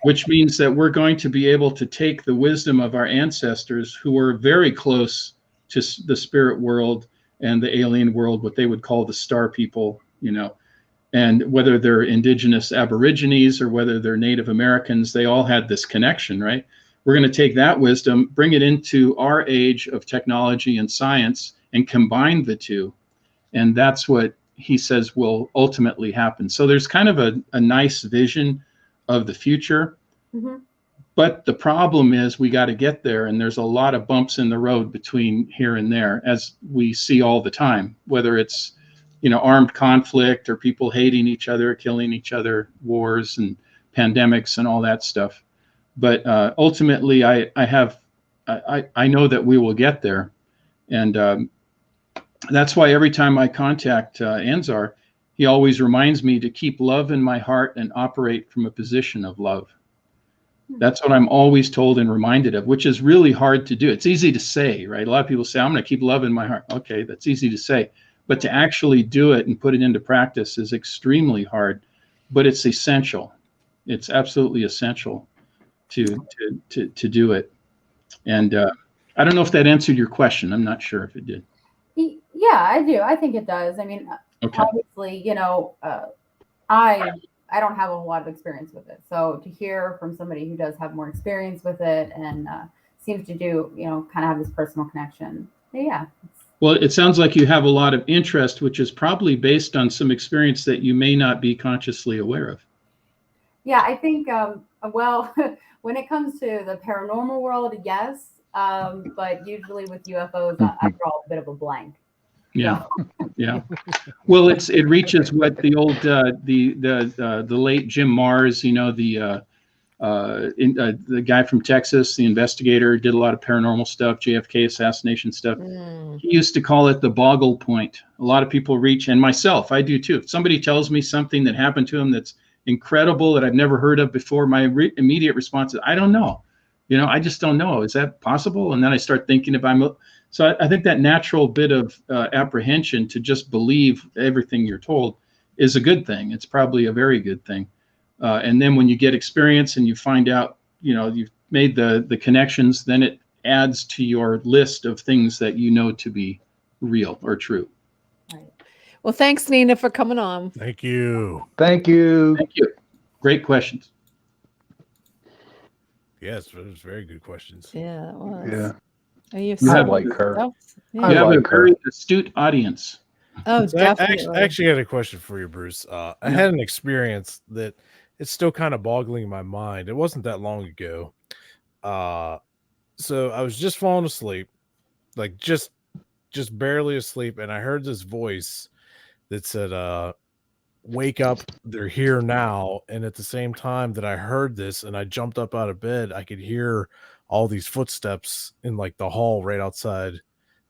which means that we're going to be able to take the wisdom of our ancestors, who were very close to the spirit world and the alien world, what they would call the star people, and whether they're indigenous Aborigines or whether they're Native Americans, they all had this connection, right? we're going to take that wisdom, bring it into our age of technology and science, and combine the two. And that's what he says will ultimately happen. So there's kind of a nice vision of the future. Mm-hmm. But the problem is we got to get there, and there's a lot of bumps in the road between here and there, as we see all the time, whether it's, you know, armed conflict or people hating each other, killing each other, wars and pandemics and all that stuff. But ultimately, I know that we will get there. And that's why every time I contact Anzar, he always reminds me to keep love in my heart and operate from a position of love. That's what I'm always told and reminded of, which is really hard to do. It's easy to say, right? A lot of people say, I'm going to keep love in my heart. Okay, that's easy to say. But to actually do it and put it into practice is extremely hard, but it's essential. It's absolutely essential to do it. And I don't know if that answered your question. I'm not sure if it did. Yeah, I do. I think it does. I mean, okay. Obviously, you know, I don't have a lot of experience with it. So to hear from somebody who does have more experience with it and seems to do, you know, kind of have this personal connection. Yeah. Well, it sounds like you have a lot of interest, which is probably based on some experience that you may not be consciously aware of. Yeah, I think, well, when it comes to the paranormal world, yes. But usually with UFOs, I draw a bit of a blank. Yeah, yeah. Well, it reaches what the old the late Jim Mars, you know, the guy from Texas, the investigator, did a lot of paranormal stuff, JFK assassination stuff. He used to call it the boggle point. A lot of people reach, and myself, I do too. If somebody tells me something that happened to them that's incredible that I've never heard of before, my immediate response is, I don't know. You know, I just don't know. Is that possible? And then I start thinking about. So I think that natural bit of apprehension to just believe everything you're told is a good thing. It's probably a very good thing. And then when you get experience and you find out, you know, you've made the connections, then it adds to your list of things that you know to be real or true. Right. Well, thanks, Nina, for coming on. Thank you. Thank you. Thank you. Great questions. Yes, it was very good questions. Yeah, it was. Yeah. You like her. Yeah. You have a very astute audience. Oh, definitely. I actually had a question for you, Bruce. I had an experience that it's still kind of boggling my mind. It wasn't that long ago. So I was just falling asleep, like just barely asleep, and I heard this voice that said, wake up, they're here now. And at the same time that I heard this and I jumped up out of bed, I could hear all these footsteps in like the hall right outside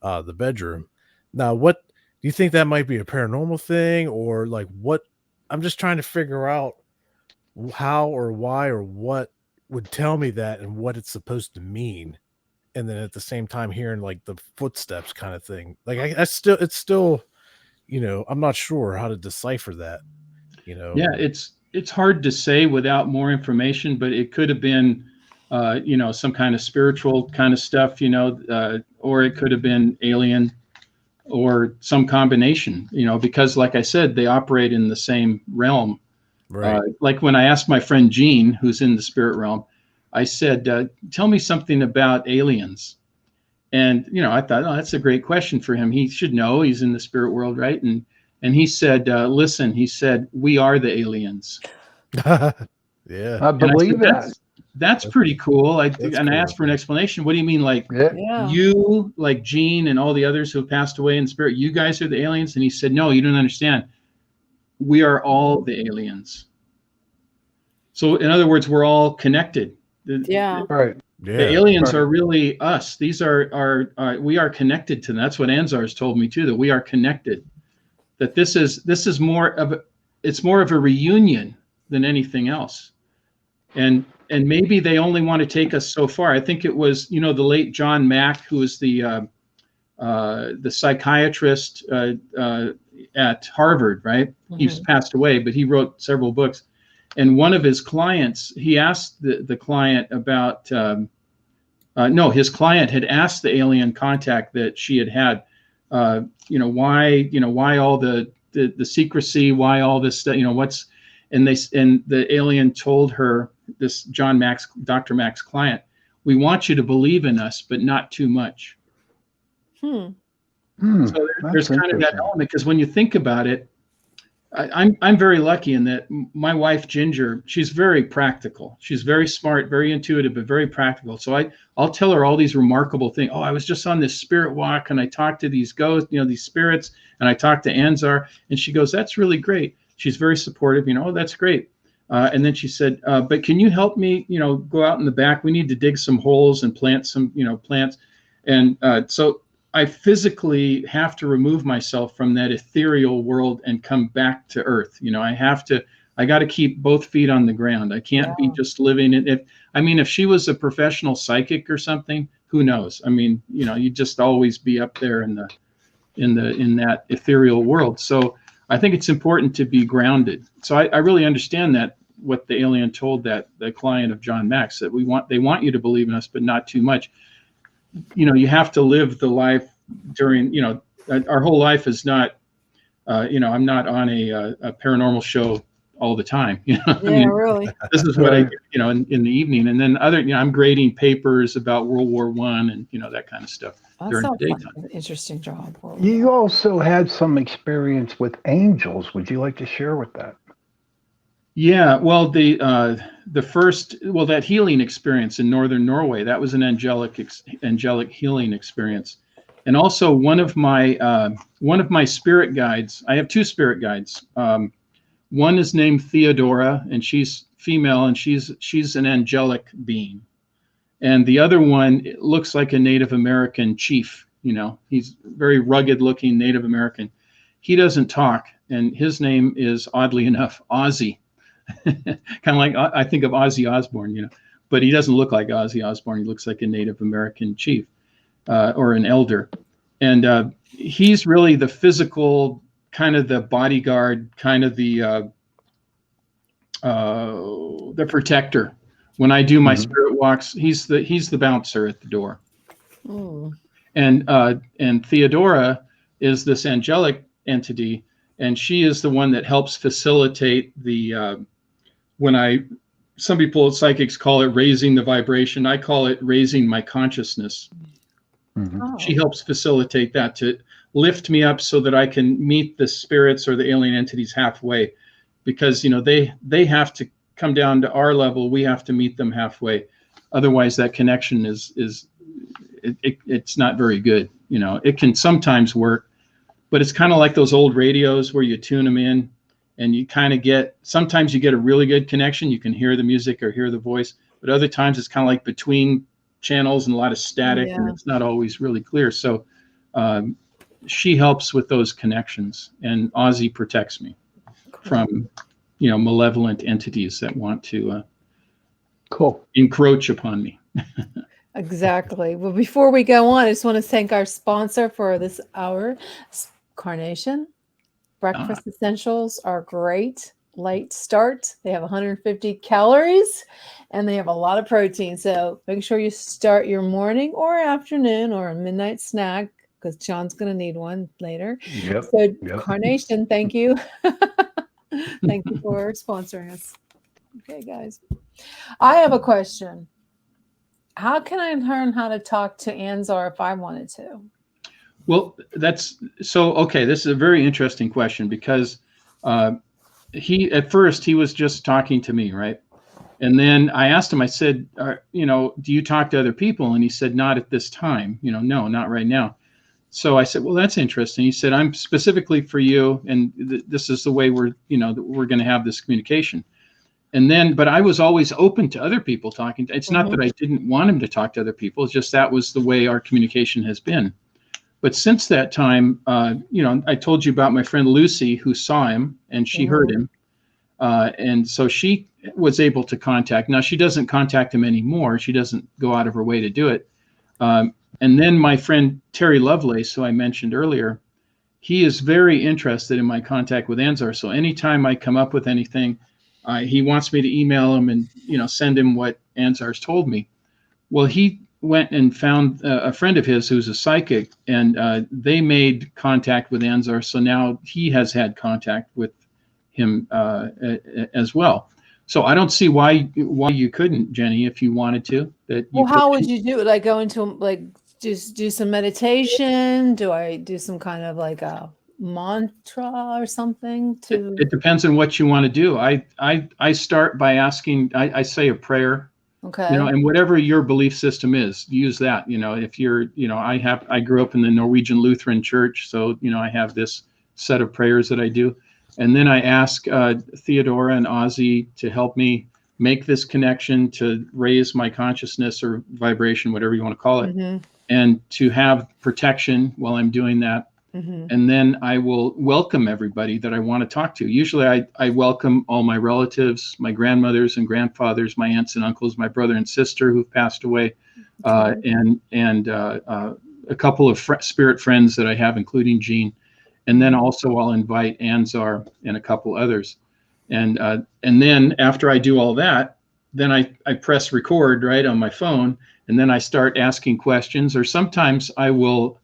the bedroom. Now, what do you think that might be a paranormal thing, or like what? I'm just trying to figure out how or why or what would tell me that and what it's supposed to mean. And then at the same time hearing like the footsteps kind of thing. Like it's still, you know, I'm not sure how to decipher that, you know. Yeah, it's hard to say without more information, but it could have been, you know, some kind of spiritual kind of stuff, you know, or it could have been alien or some combination, you know, because like I said, they operate in the same realm. Right. Like when I asked my friend Gene, who's in the spirit realm, I said, tell me something about aliens. And, you know, I thought, oh, that's a great question for him. He should know. He's in the spirit world, right? And he said, listen, he said, we are the aliens. Yeah. I believe that. That's pretty cool. I asked for an explanation. What do you mean? Like you, like Gene and all the others who have passed away in spirit, you guys are the aliens? And he said, no, you don't understand. We are all the aliens. So in other words, we're all connected. Right. The aliens are really us. These are we are connected to them. That's what Anzar has told me too, that we are connected. That this is more of a reunion than anything else. And maybe they only want to take us so far. I think it was, you know, the late John Mack, who was the psychiatrist at Harvard, right? Mm-hmm. He's passed away, but he wrote several books. And one of his clients, he asked the client about, his client had asked the alien contact that she had, why all the secrecy, why all this stuff, you know, and the alien told her, this Dr. Mack's client, we want you to believe in us, but not too much. So there's kind of that element, because when you think about it, I'm very lucky in that my wife Ginger, she's very practical. She's very smart, very intuitive, but very practical. So I'll tell her all these remarkable things. Oh, I was just on this spirit walk and I talked to these ghosts, these spirits, and I talked to Anzar, and she goes, "That's really great." She's very supportive. Oh, that's great. And then she said, "But can you help me? Go out in the back. We need to dig some holes and plant some, plants." And so I physically have to remove myself from that ethereal world and come back to earth. I got to keep both feet on the ground. I can't be just living in. If she was a professional psychic or something, who knows? You'd just always be up there in that ethereal world. So I think it's important to be grounded. So I really understand that, what the alien told the client of John Max, that they want you to believe in us, but not too much. You have to live the life during, our whole life is not, I'm not on a paranormal show all the time. Really. This is what I do, in the evening. And then I'm grading papers about World War I and, that kind of stuff during the daytime. Like an interesting job. You also had some experience with angels. Would you like to share with that? Yeah, well, the first, that healing experience in northern Norway, that was an angelic healing experience, and also one of my spirit guides. I have two spirit guides. One is named Theodora, and she's female, and she's an angelic being, and the other one looks like a Native American chief. He's very rugged looking Native American. He doesn't talk, and his name is, oddly enough, Ozzy. Kind of like, I think of Ozzy Osbourne, but he doesn't look like Ozzy Osbourne. He looks like a Native American chief or an elder. And he's really the physical, kind of the bodyguard, kind of the protector. When I do my spirit walks, he's the bouncer at the door. And Theodora is this angelic entity, and she is the one that helps facilitate the some people, psychics, call it raising the vibration. I call it raising my consciousness. She helps facilitate that, to lift me up so that I can meet the spirits or the alien entities halfway, because they have to come down to our level. We have to meet them halfway. Otherwise, that connection it's not very good. It can sometimes work, but it's kind of like those old radios where you tune them in, and you kind of sometimes you get a really good connection. You can hear the music or hear the voice, but other times it's kind of like between channels and a lot of static, and it's not always really clear. So she helps with those connections, and Ozzy protects me from, malevolent entities that want to encroach upon me. Exactly. Well, before we go on, I just want to thank our sponsor for this hour, Carnation. Breakfast essentials are great. Light start. They have 150 calories and they have a lot of protein. So make sure you start your morning or afternoon or a midnight snack, because John's going to need one later. So Carnation, thank you. Thank you for sponsoring us. Okay, guys. I have a question. How can I learn how to talk to Anzar if I wanted to? Well, this is a very interesting question, because at first he was just talking to me, right? And then I asked him, I said, do you talk to other people? And he said, not at this time, no, not right now. So I said, well, that's interesting. He said, I'm specifically for you, and this is the way we're going to have this communication. And then, but I was always open to other people talking. It's not that I didn't want him to talk to other people. It's just that was the way our communication has been. But since that time, I told you about my friend Lucy, who saw him and she heard him. And so she was able to contact. Now, she doesn't contact him anymore. She doesn't go out of her way to do it. And then my friend Terry Lovelace, who I mentioned earlier, he is very interested in my contact with Anzar. So anytime I come up with anything, he wants me to email him and, send him what Anzar's told me. Well, he went and found a friend of his who's a psychic, and they made contact with Anzar. So now he has had contact with him as well. So I don't see why you couldn't, Jenny, if you wanted to. that Well, how would you do it? Like go into like just do some meditation? Do I do some kind of like a mantra or something to it depends on what you want to do. I start by asking, I say a prayer, okay. you know, and whatever your belief system is, use that. You know, if you're, you know, I grew up in the Norwegian Lutheran Church, so, you know, I have this set of prayers that I do. And then I ask Theodora and Ozzy to help me make this connection to raise my consciousness or vibration, whatever you want to call it, and to have protection while I'm doing that. And then I will welcome everybody that I want to talk to. Usually I welcome all my relatives, my grandmothers and grandfathers, my aunts and uncles, my brother and sister who've passed away, and a couple of spirit friends that I have, including Jean. And then also I'll invite Anzar and a couple others. And then after I do all that, then I press record right on my phone, and then I start asking questions, or sometimes I will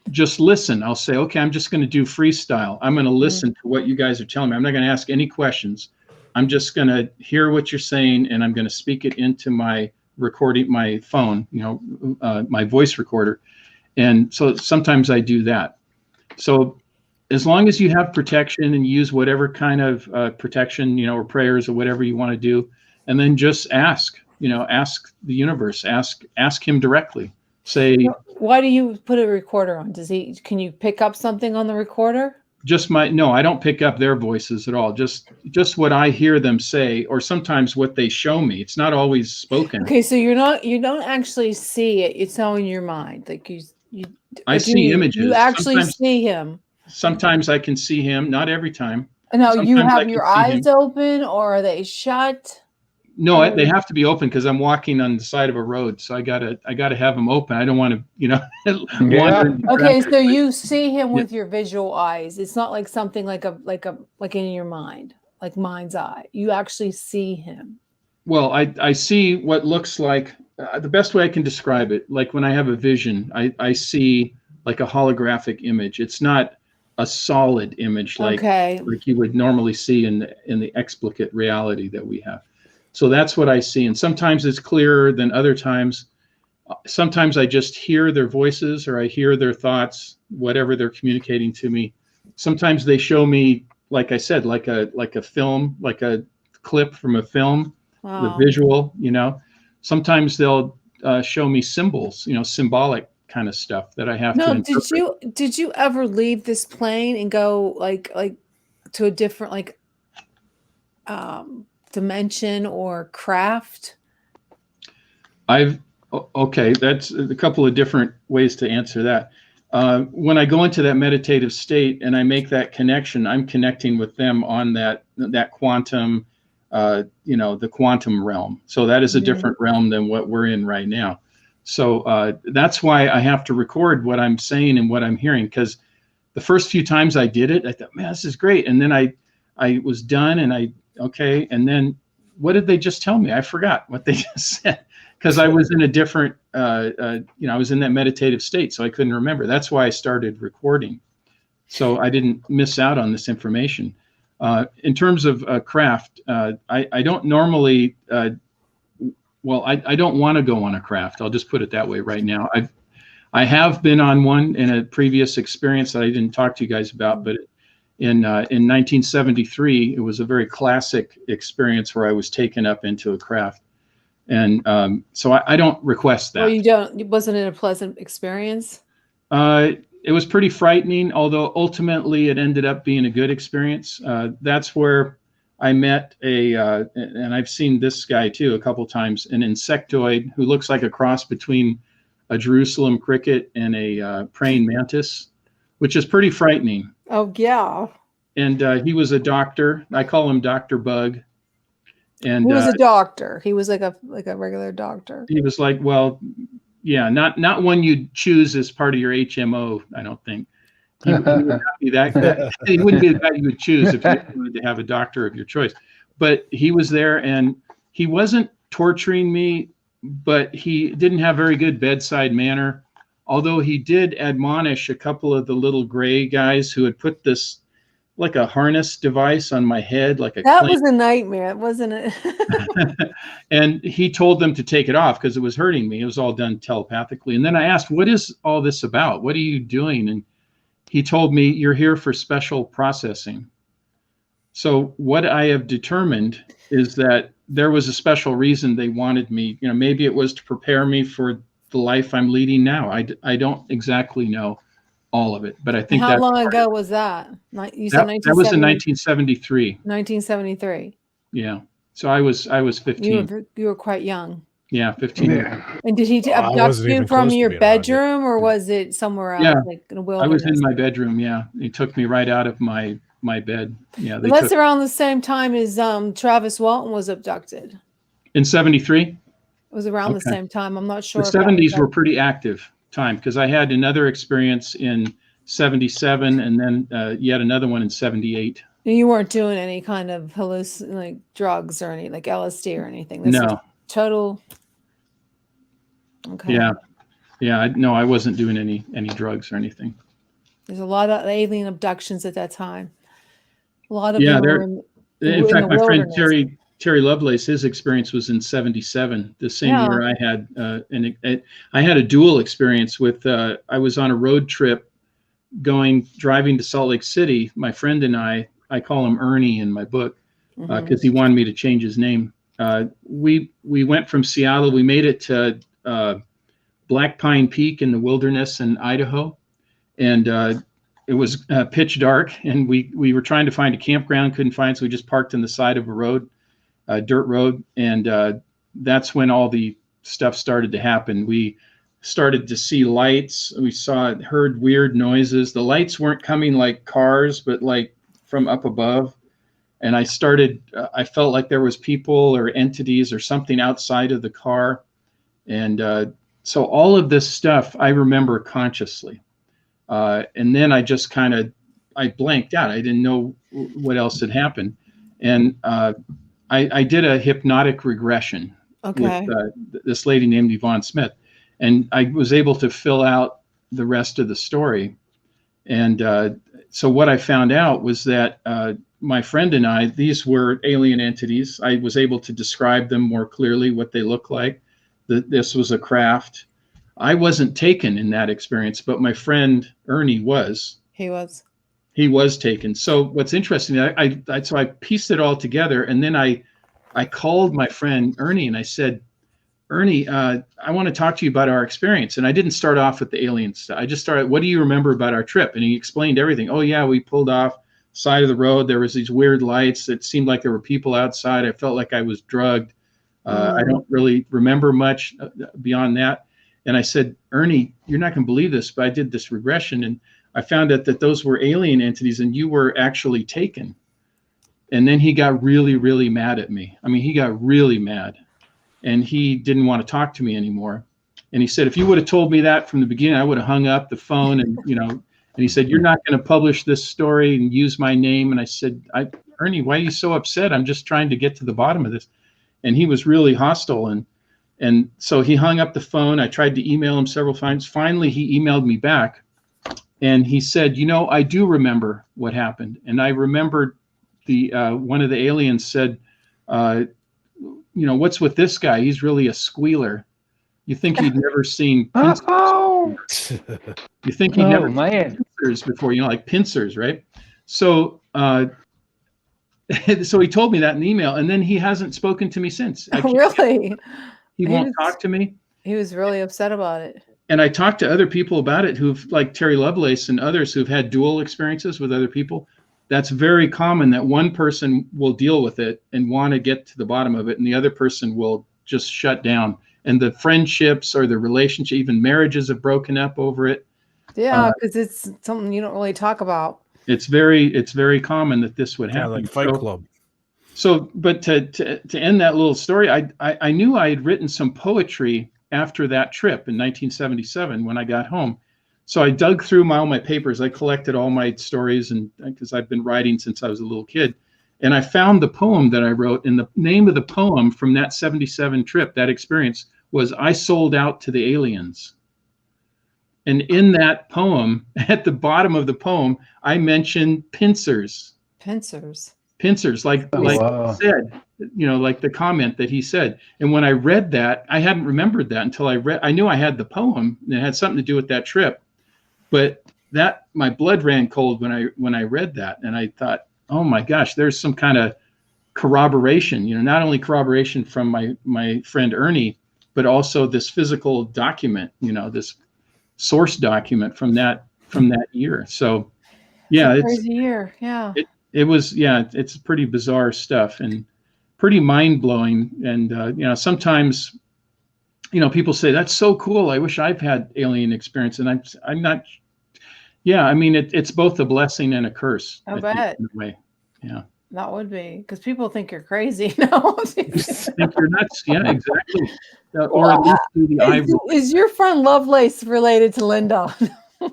just listen. I'll say, okay, I'm just going to do freestyle. I'm going to listen to what you guys are telling me. I'm not going to ask any questions. I'm just going to hear what you're saying, and I'm going to speak it into my recording, my phone, you know, my voice recorder. And so sometimes I do that. So as long as you have protection and use whatever kind of protection, you know, or prayers or whatever you want to do, and then just ask, you know, ask the universe, ask him directly. Say, why do you put a recorder on? Can you pick up something on the recorder? No, I don't pick up their voices at all. Just what I hear them say, or sometimes what they show me. It's not always spoken. Okay, so you don't actually see it. It's all in your mind. Like I see images. You actually see him. Sometimes I can see him, not every time. No, you have your eyes open, or are they shut? No, they have to be open because I'm walking on the side of a road, so I gotta have them open. I don't want to, you know. Okay, so you see him with your visual eyes. It's not like something like in your mind, like mind's eye. You actually see him. Well, I see what looks like the best way I can describe it. Like when I have a vision, I see like a holographic image. It's not a solid image like you would normally see in the explicit reality that we have. So that's what I see. And sometimes it's clearer than other times. Sometimes I just hear their voices, or I hear their thoughts, whatever they're communicating to me. Sometimes they show me, like I said, like a film, like a clip from a film, the visual, you know. Sometimes they'll show me symbols, you know, symbolic kind of stuff that I have to interpret. Did you ever leave this plane and go like to a different dimension or craft? Okay, that's a couple of different ways to answer that. When I go into that meditative state and I make that connection, I'm connecting with them on that quantum, you know, the quantum realm. So that is a different realm than what we're in right now. So that's why I have to record what I'm saying and what I'm hearing, because the first few times I did it, I thought, man, this is great. And then I was done, and okay. And then what did they just tell me? I forgot what they just said, because I was in a different, I was in that meditative state, so I couldn't remember. That's why I started recording, so I didn't miss out on this information. In terms of craft, I don't normally, I don't want to go on a craft. I'll just put it that way right now. I have been on one in a previous experience that I didn't talk to you guys about, but in 1973, it was a very classic experience where I was taken up into a craft. And so I don't request that. Well, you don't. Wasn't it a pleasant experience? It was pretty frightening, although ultimately it ended up being a good experience. That's where I met and I've seen this guy too a couple times, an insectoid who looks like a cross between a Jerusalem cricket and a praying mantis, which is pretty frightening. Oh yeah. And he was a doctor. I call him Dr. Bug. And he was a doctor. He was like a regular doctor. He was like, well, yeah, not one you'd choose as part of your HMO, I don't think. He would not be that. He wouldn't be the guy you would choose if you wanted to have a doctor of your choice. But he was there, and he wasn't torturing me, but he didn't have very good bedside manner. Although he did admonish a couple of the little gray guys who had put this like a harness device on my head, like a that was a nightmare, wasn't it? And he told them to take it off because it was hurting me. It was all done telepathically. And then I asked, what is all this about? What are you doing? And he told me, you're here for special processing. So what I have determined is that there was a special reason they wanted me. You know, maybe it was to prepare me for the life I'm leading now. I don't exactly know all of it, but I think how long ago was that? You said that was in 1973. 1973. Yeah. So I was 15. You were quite young. Yeah, 15. Yeah. And did he abduct you from your bedroom, or was it somewhere else, like in a wilderness? I was in my bedroom. Yeah, he took me right out of my bed. Yeah, that's around the same time as Travis Walton was abducted. In 73. It was around the same time. I'm not sure. The 70s were pretty active time because I had another experience in 77 and then yet another one in 78. You weren't doing any kind of like drugs or any like LSD or anything. This no. Total. Okay. Yeah. No, I wasn't doing any drugs or anything. There's a lot of alien abductions at that time. A lot of them in fact, my friend Terry Lovelace, his experience was in 77, the same year I had, I had a dual experience with, I was on a road trip driving to Salt Lake City. My friend and I call him Ernie in my book because he wanted me to change his name. We went from Seattle, we made it to Black Pine Peak in the wilderness in Idaho. And it was pitch dark and we were trying to find a campground, couldn't find, so we just parked on the side of a road. Dirt road, and that's when all the stuff started to happen. We started to see lights. We heard weird noises. The lights weren't coming like cars, but like from up above. And I felt like there was people or entities or something outside of the car. And so all of this stuff I remember consciously. And then I just I blanked out. I didn't know what else had happened. And I did a hypnotic regression with this lady named Yvonne Smith, and I was able to fill out the rest of the story. And so what I found out was that my friend and I, these were alien entities. I was able to describe them more clearly, what they look like. This was a craft. I wasn't taken in that experience, but my friend Ernie was. He was taken. So what's interesting, so I pieced it all together, and then I called my friend Ernie and I said, Ernie, I want to talk to you about our experience. And I didn't start off with the alien stuff. I just started, what do you remember about our trip? And he explained everything. Oh yeah, we pulled off side of the road. There was these weird lights. It seemed like there were people outside. I felt like I was drugged. I don't really remember much beyond that. And I said, Ernie, you're not going to believe this, but I did this regression and I found out that those were alien entities and you were actually taken. And then he got really, really mad at me. I mean, he got really mad and he didn't want to talk to me anymore. And he said, if you would have told me that from the beginning, I would have hung up the phone and, and he said, you're not going to publish this story and use my name. And I said, Ernie, why are you so upset? I'm just trying to get to the bottom of this. And he was really hostile. And so he hung up the phone. I tried to email him several times. Finally, he emailed me back. And he said, I do remember what happened. And I remembered one of the aliens said, what's with this guy? He's really a squealer. You think he'd never seen pincers? You think he'd never seen pincers before, like pincers, right? So so he told me that in the email, and then he hasn't spoken to me since. Really? He won't talk to me. He was really upset about it. And I talked to other people about it who've, like Terry Lovelace and others who've had dual experiences with other people. That's very common that one person will deal with it and want to get to the bottom of it, and the other person will just shut down. And the friendships or the relationship, even marriages have broken up over it. Yeah, because it's something you don't really talk about. It's very common that this would happen. Like Fight Club. So, but to end that little story, I knew I had written some poetry after that trip in 1977 when I got home. So I dug through all my papers. I collected all my stories, and because I've been writing since I was a little kid, and I found the poem that I wrote. And the name of the poem from that 77 trip, that experience, was "I Sold Out to the Aliens." And in that poem, at the bottom of the poem, I mentioned pincers. Pincers. Pincers, like wow. he said, like the comment that he said. And when I read that, I hadn't remembered that until I knew I had the poem and it had something to do with that trip. But that, my blood ran cold when I read that. And I thought, oh my gosh, there's some kind of corroboration, not only corroboration from my friend Ernie, but also this physical document, this source document from that year. So yeah, it's a crazy year. Yeah. It was, it's pretty bizarre stuff and pretty mind blowing. And, sometimes, people say that's so cool. I wish I've had alien experience. And I'm not, I mean, it's both a blessing and a curse. I bet. In a way. Yeah. That would be, because people think you're crazy. No, think you're nuts. Yeah, exactly. Or at least do the is your friend Lovelace related to Linda?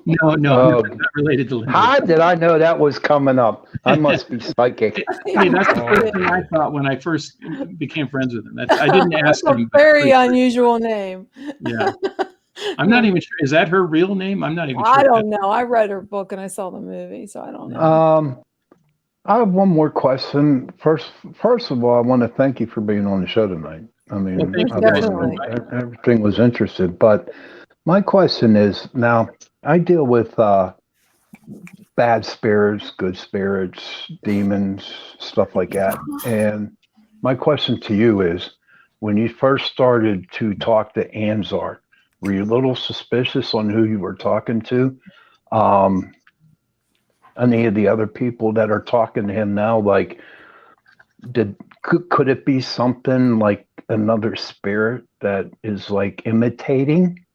No, not related to Linda. How did I know that was coming up? I must be psychic. Hey, that's the first thing I thought when I first became friends with him. I didn't ask him. A very unusual name. Yeah. I'm not even sure. Is that her real name? I'm not even sure. I don't know. I read her book and I saw the movie, so I don't know. I have one more question. First of all, I want to thank you for being on the show tonight. I mean, everything was interesting, but my question is, now I deal with bad spirits, good spirits, demons, stuff like that. And my question to you is, when you first started to talk to Anzar, were you a little suspicious on who you were talking to? Any of the other people that are talking to him now, like, could it be something like another spirit that is like imitating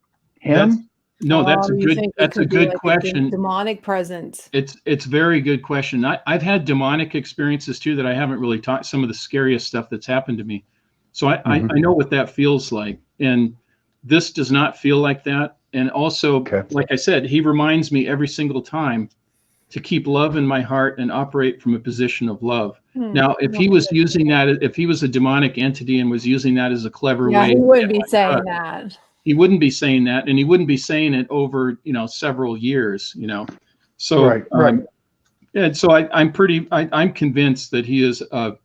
him? That's a good like question. A demonic presence. It's very good question. I've had demonic experiences too that I haven't really talked. Some of the scariest stuff that's happened to me. So I know what that feels like, and this does not feel like that. And also, like I said, he reminds me every single time to keep love in my heart and operate from a position of love. Now, if he was using that, if he was a demonic entity and was using that as a clever way, he wouldn't be saying that. He wouldn't be saying that, and he wouldn't be saying it over, several years, So, right. And so I'm convinced that he is, not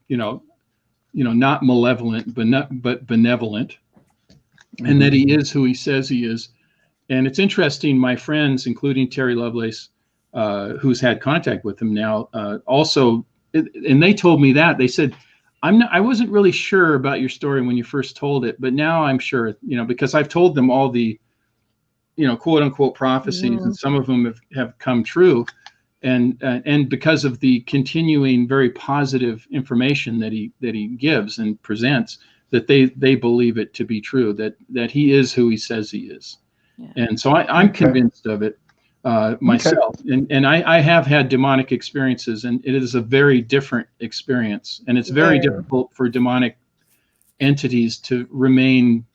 malevolent, but benevolent, and that he is who he says he is. And it's interesting, my friends, including Terry Lovelace, who's had contact with him now, also, and they told me that. They said, I wasn't really sure about your story when you first told it, but now I'm sure, because I've told them all the, quote unquote prophecies, and some of them have come true. And because of the continuing very positive information that he gives and presents, that they believe it to be true, that he is who he says he is. Yeah. And so I'm convinced of it myself. And I have had demonic experiences, and it is a very different experience. And it's very difficult for demonic entities to remain.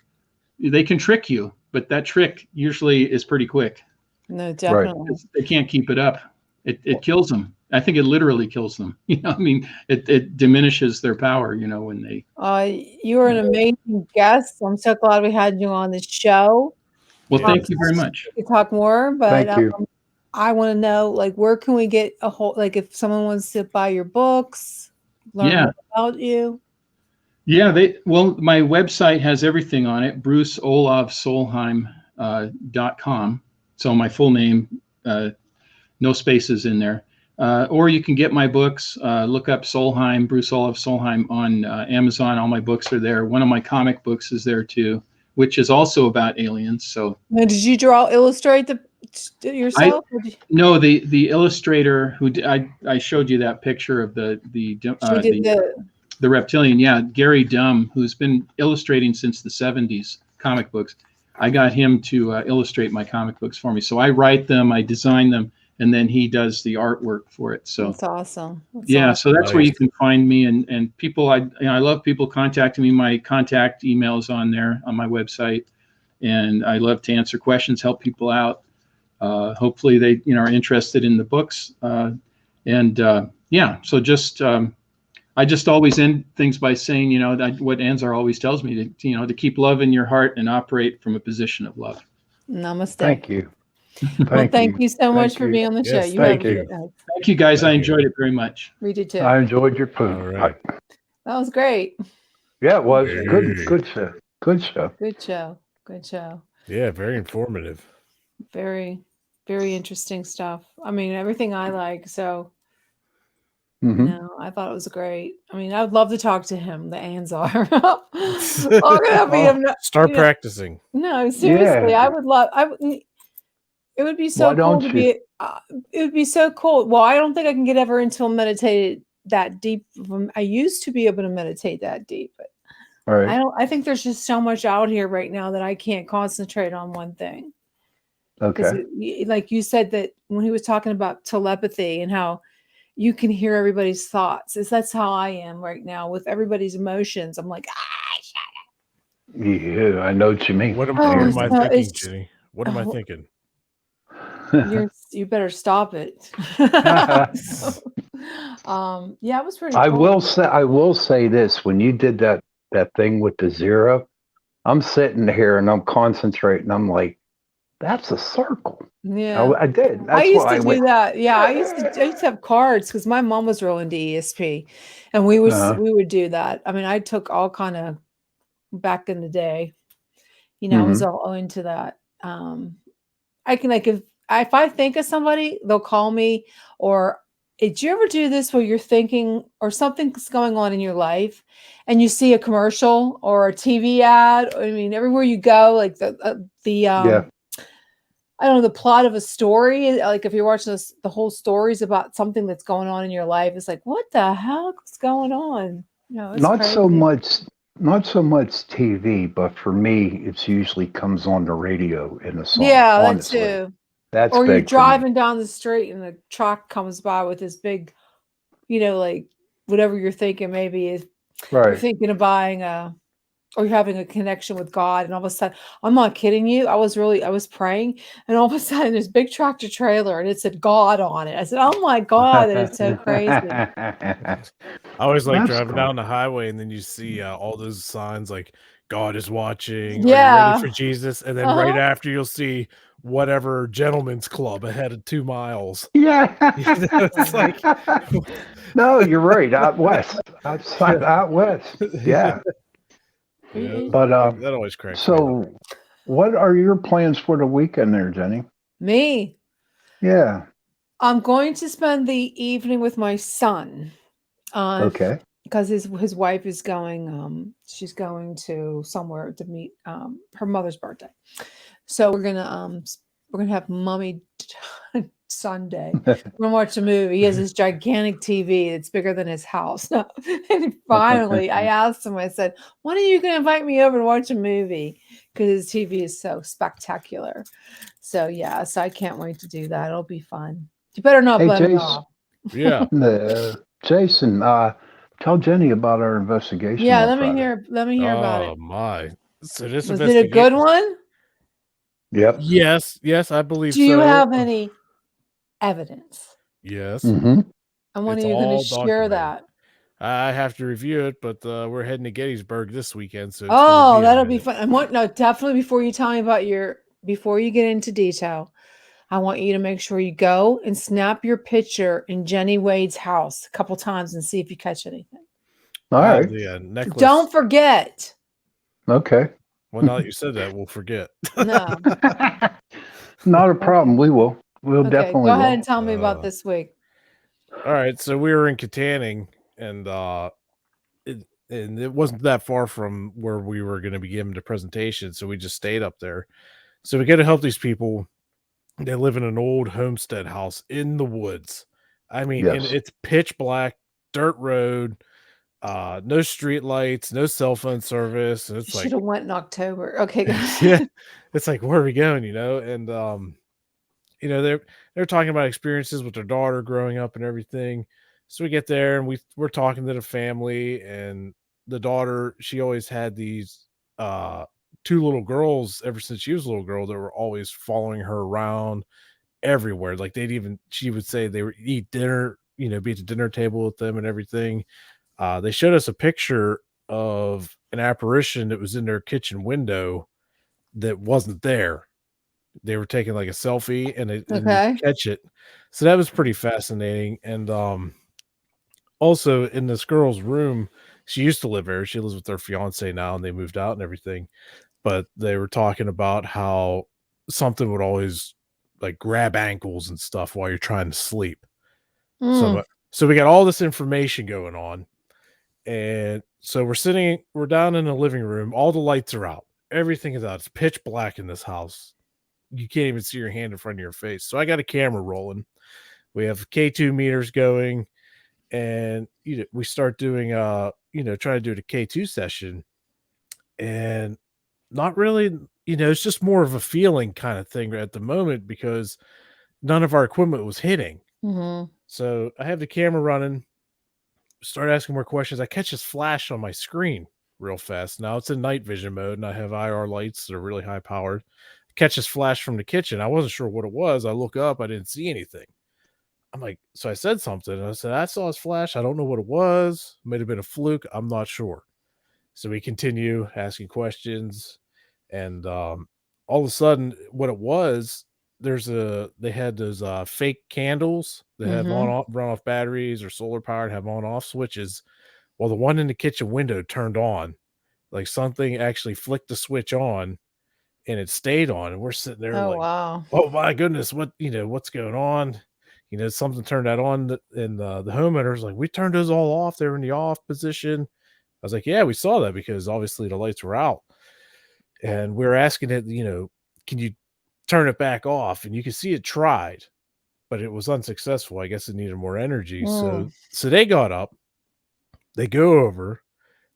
They can trick you, but that trick usually is pretty quick. No, definitely. Right. They can't keep it up. It kills them. I think it literally kills them. I mean, it diminishes their power, when they. You were an amazing guest. I'm so glad we had you on the show. Well, thank you very much. We talk more, but thank you. I want to know, like, where can we get a whole, like, if someone wants to buy your books, learn more about you? Yeah, my website has everything on it, BruceOLAVSolheim.com. So my full name, no spaces in there. Or you can get my books, look up Solheim, Bruce OLAV Solheim on Amazon. All my books are there. One of my comic books is there too, which is also about aliens. So now, did you illustrate yourself? No, the illustrator who I showed you that picture of the reptilian. Yeah, Gary Dumm, who's been illustrating since the 70s comic books. I got him to illustrate my comic books for me. So I write them, I design them, and then he does the artwork for it. So that's awesome. So that's where you can find me, and people. I love people contacting me. My contact email is on there on my website, and I love to answer questions, help people out. Hopefully they are interested in the books, So just I just always end things by saying what Anzar always tells me to keep love in your heart and operate from a position of love. Namaste. Thank you. Thank you so much for being on the show. Yes, You have thank a you. good night. Thank you, guys. I enjoyed it very much. We did too. I enjoyed your food. All right. That was great. Yeah, it was Hey. good show. Good show. Good show. Good show. Yeah, very informative. Very, very interesting stuff. I mean, everything I like. So, Mhm. I thought it was great. I mean, I would love to talk to him, the Anzar. Start practicing. No, seriously, Yeah. I would love. It would be so Why cool don't to you? be. It would be so cool. Well, I don't think I can get ever until meditated that deep. I used to be able to meditate that deep, but All right. I think there's just so much out here right now that I can't concentrate on one thing. Okay. Like you said that when he was talking about telepathy and how you can hear everybody's thoughts. That's how I am right now with everybody's emotions. I'm like, shut up. Yeah, I know what you mean. What am Oh, I so thinking, it's- Jenny? What am I thinking? You better stop it. Yeah, it was pretty cool. I will say this: when you did that thing with the zero, I'm sitting here and I'm concentrating. I'm like, that's a circle. Yeah. I did. I That's used why to do that. Yeah, I used to have cards because my mom was real into ESP, and we would do that. I mean, I took all kind of back in the day. I was all into that. I can like if I think of somebody, they'll call me. Or did you ever do this where you're thinking or something's going on in your life, and you see a commercial or a TV ad? I mean, everywhere you go, like Yeah. I don't know, the plot of a story. Like if you're watching the whole stories about something that's going on in your life, it's like, what the hell is going on? It's Not crazy. not so much TV, but for me, it's usually comes on the radio in a song. Yeah, that honestly. too. That's Or you're big for me. driving down the street and a truck comes by with this big, like whatever you're thinking, maybe is you're Right. thinking of buying or you're having a connection with God, and all of a sudden, I'm not kidding you. I was praying, and all of a sudden, there's a big tractor trailer, and it said God on it. I said, "Oh my God, that is so crazy." I always like That's driving cool. down the highway, and then you see all those signs like God is watching. Are you Yeah. ready for Jesus? And then right after, you'll see whatever gentleman's club ahead of 2 miles. Yeah. It's like, No, you're right. Out west. Out west. Yeah. yeah, But that always cracks me up. so what are your plans for the weekend there, Jenny? Me, Yeah. I'm going to spend the evening with my son. Okay. Because his wife is going. She's going to somewhere to meet her mother's birthday. So we're gonna have Mummy Sunday. We're gonna watch a movie. He has this gigantic TV that's bigger than his house. And finally, I asked him. I said, "When are you gonna invite me over to watch a movie?" Because his TV is so spectacular. So yeah, so I can't wait to do that. It'll be fun. You better not Hey, blow me Jace. off. Yeah. Jason, tell Jenny about our investigation. Yeah, on let me Friday. hear. Let me hear about it. Oh my! So this Was it a good one? Yep. Yes, I believe Do you so. have any evidence? Yes. Mm-hmm. And when It's are you going all to share documented. that? I have to review it, but we're heading to Gettysburg this weekend, so it's Oh, gonna be a that'll be minute. fun. And no, definitely before you tell me about before you get into detail, I want you to make sure you go and snap your picture in Jenny Wade's house a couple times and see if you catch anything. All right. The necklace. Don't forget. Okay. Well, now that you said that, we'll forget. No. Not a problem. We will. We'll Okay, definitely go ahead will. and tell me about this week. All right, so we were in Katanning, and it wasn't that far from where we were going to be giving the presentation, so we just stayed up there. So we got to help these people. They live in an old homestead house in the woods. I mean, and Yes. it's pitch black, dirt road, no street lights, no cell phone service. And it's You like, should have went in October. Okay. yeah, it's like, where are we going? And they're talking about experiences with their daughter growing up and everything. So we get there and we're talking to the family, and the daughter, she always had these 2 little girls ever since she was a little girl that were always following her around everywhere. Like she would say they would eat dinner, be at the dinner table with them and everything. They showed us a picture of an apparition that was in their kitchen window that wasn't there. They were taking like a selfie and you Okay. catch it. So that was pretty fascinating. And also in this girl's room, she used to live there. She lives with her fiance now and they moved out and everything. But they were talking about how something would always like grab ankles and stuff while you're trying to sleep. Mm. So we got all this information going on. And so we're down in the living room. All the lights are out. Everything is out. It's pitch black in this house. You can't even see your hand in front of your face. So I got a camera rolling. We have K2 meters going, and we start doing trying to do the K2 session, and not really, it's just more of a feeling kind of thing at the moment because none of our equipment was hitting. Mm-hmm. So I have the camera running, start asking more questions. I catch this flash on my screen real fast. Now it's in night vision mode, and I have IR lights that are really high powered. Catch this flash from the kitchen. I wasn't sure what it was. I look up, I didn't see anything. I'm like, so I said something, and I said, I saw his flash. I don't know what it was. Might have been a fluke. I'm not sure. So we continue asking questions, and all of a sudden, what it was, they had those fake candles that have run off batteries or solar powered, have on off switches. Well, the one in the kitchen window turned on, like something actually flicked the switch on, and it stayed on. And we're sitting there Oh, like, wow. oh my goodness, what's going on? Something turned that on, and the homeowner's like, we turned those all off. They were in the off position. I was like, yeah, we saw that because obviously the lights were out. And we were asking it, can you turn it back off? And you can see it tried, but it was unsuccessful. I guess it needed more energy. So they got up, they go over,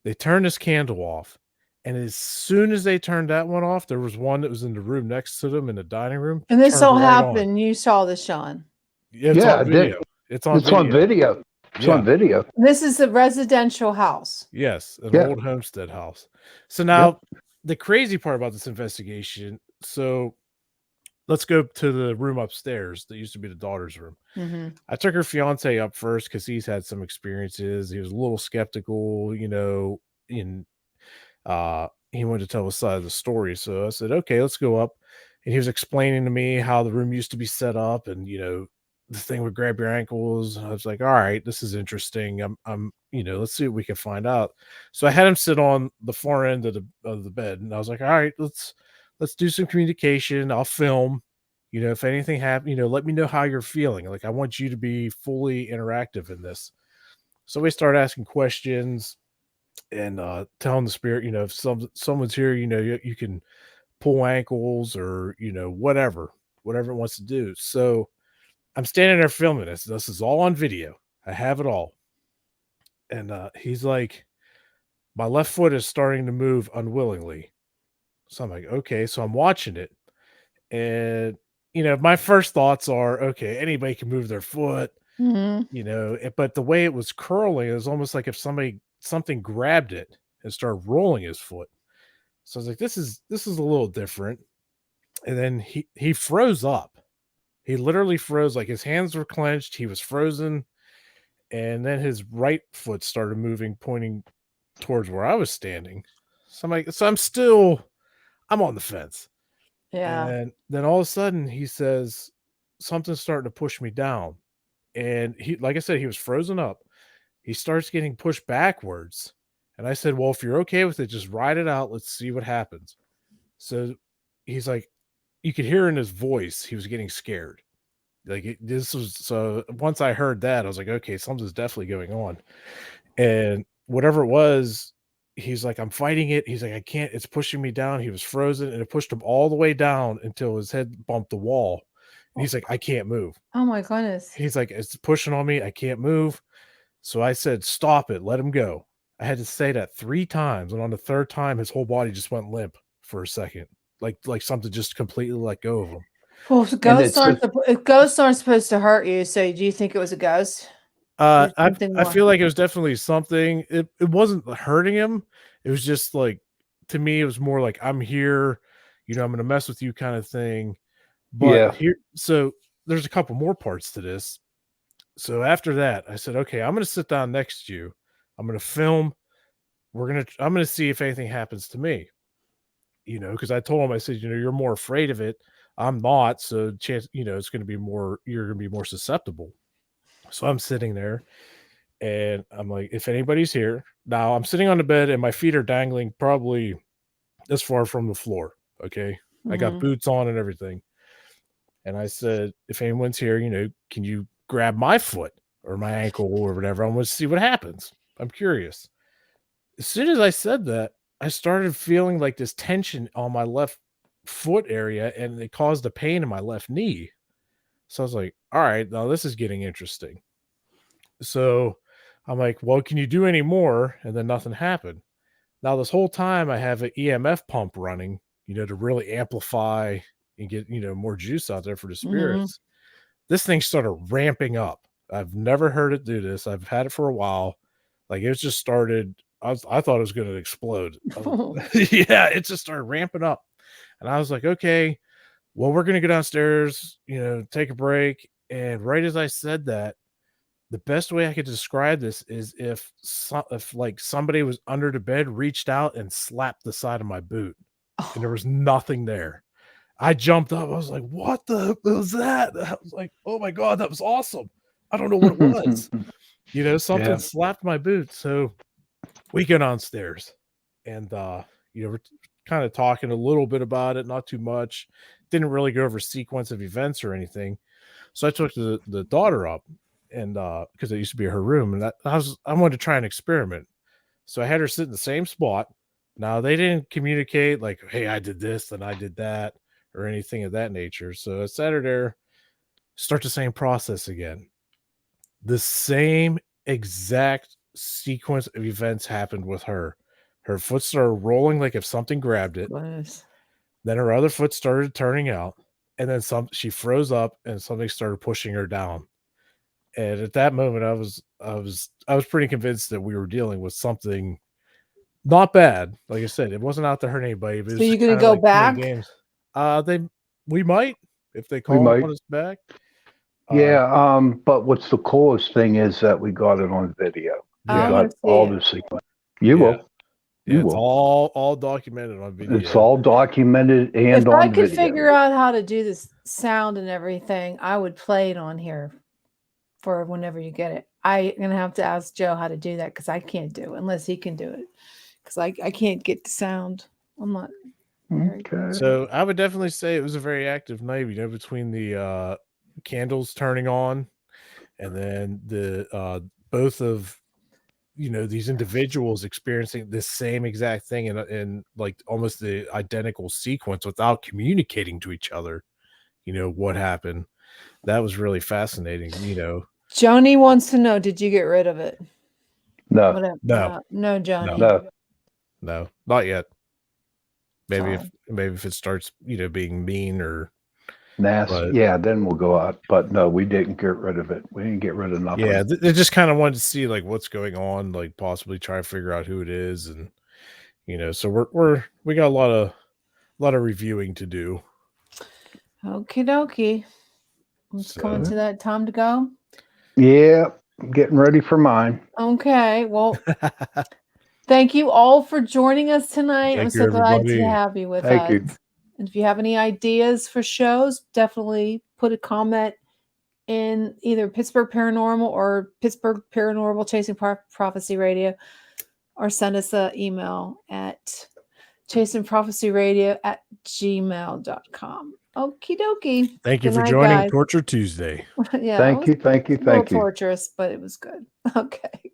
they turn this candle off. And as soon as they turned that one off, there was one that was in the room next to them in the dining room. And this all right happened. On. You saw this, Shawn. It's on video. It's on video. It's on video. This is a residential house. Yes, an old homestead house. So now the crazy part about this investigation, so let's go to the room upstairs that used to be the daughter's room. Mm-hmm. I took her fiance up first because he's had some experiences. He was a little skeptical, he wanted to tell his side of the story. So I said, okay, let's go up. And he was explaining to me how the room used to be set up and, the thing would grab your ankles. I was like, all right, this is interesting. I'm, let's see what we can find out. So I had him sit on the far end of the bed. And I was like, all right, let's do some communication. I'll film, if anything happens, let me know how you're feeling. Like, I want you to be fully interactive in this. So we start asking questions and telling the spirit, if someone's here, you can pull ankles or, whatever it wants to do. So I'm standing there filming this. This is all on video. I have it all. And he's like, my left foot is starting to move unwillingly. So I'm like, okay. So I'm watching it. And, my first thoughts are, okay, anybody can move their foot, but the way it was curling, it was almost like if something grabbed it and started rolling his foot. So I was like, this is a little different. And then he froze up. He literally froze, like his hands were clenched. He was frozen. And then his right foot started moving, pointing towards where I was standing. So I'm like, I'm on the fence. Yeah. And then all of a sudden he says, something's starting to push me down. And he, like I said, he was frozen up. He starts getting pushed backwards. And I said, well, if you're okay with it, just ride it out. Let's see what happens. So he's like, you could hear in his voice, he was getting scared. So once I heard that, I was like, okay, something's definitely going on. And whatever it was, he's like, I'm fighting it. He's like, I can't, it's pushing me down. He was frozen and it pushed him all the way down until his head bumped the wall. And he's like, I can't move. Oh my goodness. He's like, it's pushing on me. I can't move. So I said, stop it. Let him go. I had to say that 3 times. And on the 3rd time, his whole body just went limp for a second. Like something just completely let go of him. Well, ghosts aren't supposed to hurt you. So do you think it was a ghost? I feel like it was definitely something. It wasn't hurting him. It was just like, to me, it was more like, I'm here, I'm going to mess with you kind of thing. But so there's a couple more parts to this. So after that, I said, okay, I'm going to sit down next to you. I'm going to film. I'm going to see if anything happens to me, because I told him, I said, you're more afraid of it. I'm not, so chance, it's going to be more, you're going to be more susceptible. So I'm sitting there and I'm like, if anybody's here, now I'm sitting on the bed and my feet are dangling probably this far from the floor. Okay. I got boots on and everything. And I said, if anyone's here, can you grab my foot or my ankle or whatever? I want to see what happens. I'm curious. As soon as I said that, I started feeling like this tension on my left foot area, and it caused a pain in my left knee. So I was like, all right, now this is getting interesting. So I'm like, well, can you do any more? And then nothing happened. Now this whole time I have an EMF pump running, to really amplify and get, more juice out there for the spirits. This thing started ramping up. I've never heard it do this. I've had it for a while. Like it just started. I thought it was going to explode. Yeah, it just started ramping up. And I was like, okay, well, we're going to go downstairs, take a break. And right as I said that, the best way I could describe this is if like somebody was under the bed, reached out and slapped the side of my boot, and there was nothing there. I jumped up. I was like, what the was that? I was like, oh my God, that was awesome. I don't know what it was. Something slapped my boot. So we go downstairs and, we're kind of talking a little bit about it, not too much. Didn't really go over sequence of events or anything. So I took the daughter up and, because it used to be her room, and I wanted to try an experiment. So I had her sit in the same spot. Now they didn't communicate like, hey, I did this and I did that or anything of that nature. So I sat her there, start the same process again. The same exact sequence of events happened with her. Her foot started rolling like if something grabbed it. Nice. Then her other foot started turning out, and then she froze up and something started pushing her down. And at that moment I was pretty convinced that we were dealing with something not bad. Like I said, it wasn't out to hurt anybody. But so you're going to go back? Games. We might, if they call on us back. Yeah, but what's the coolest thing is that we got it on video. We got all the sequence. You will. Yeah, it's all documented on video. It's all documented and if on I could video. figure out how to do this sound and everything, I would play it on here for whenever you get it. I'm going to have to ask Joe how to do that because I can't do it unless he can do it because I can't get the sound. I'm not. Okay. So I would definitely say it was a very active night, between the candles turning on and then the both of these individuals experiencing the same exact thing in like almost the identical sequence without communicating to each other. What happened. That was really fascinating. Johnny wants to know, did you get rid of it? No. No, Johnny. No, not yet. Maybe if it starts, being mean or nasty, then we'll go out. But no, we didn't get rid of it. We didn't get rid of nothing. Yeah, they just kind of wanted to see like what's going on, like possibly try to figure out who it is, and so we got a lot of reviewing to do. Okie dokie. It's coming to that time to go. Yeah, I'm getting ready for mine. Okay, well. Thank you all for joining us tonight. I'm so glad to have you with us. Thank you. And if you have any ideas for shows, definitely put a comment in either Pittsburgh Paranormal or Pittsburgh Paranormal Chasing Prophecy Radio, or send us an email at chasingprophecyradio@gmail.com. Okie dokie. Thank you for joining guys. Torture Tuesday. Yeah. Thank you. Torturous, but it was good. Okay.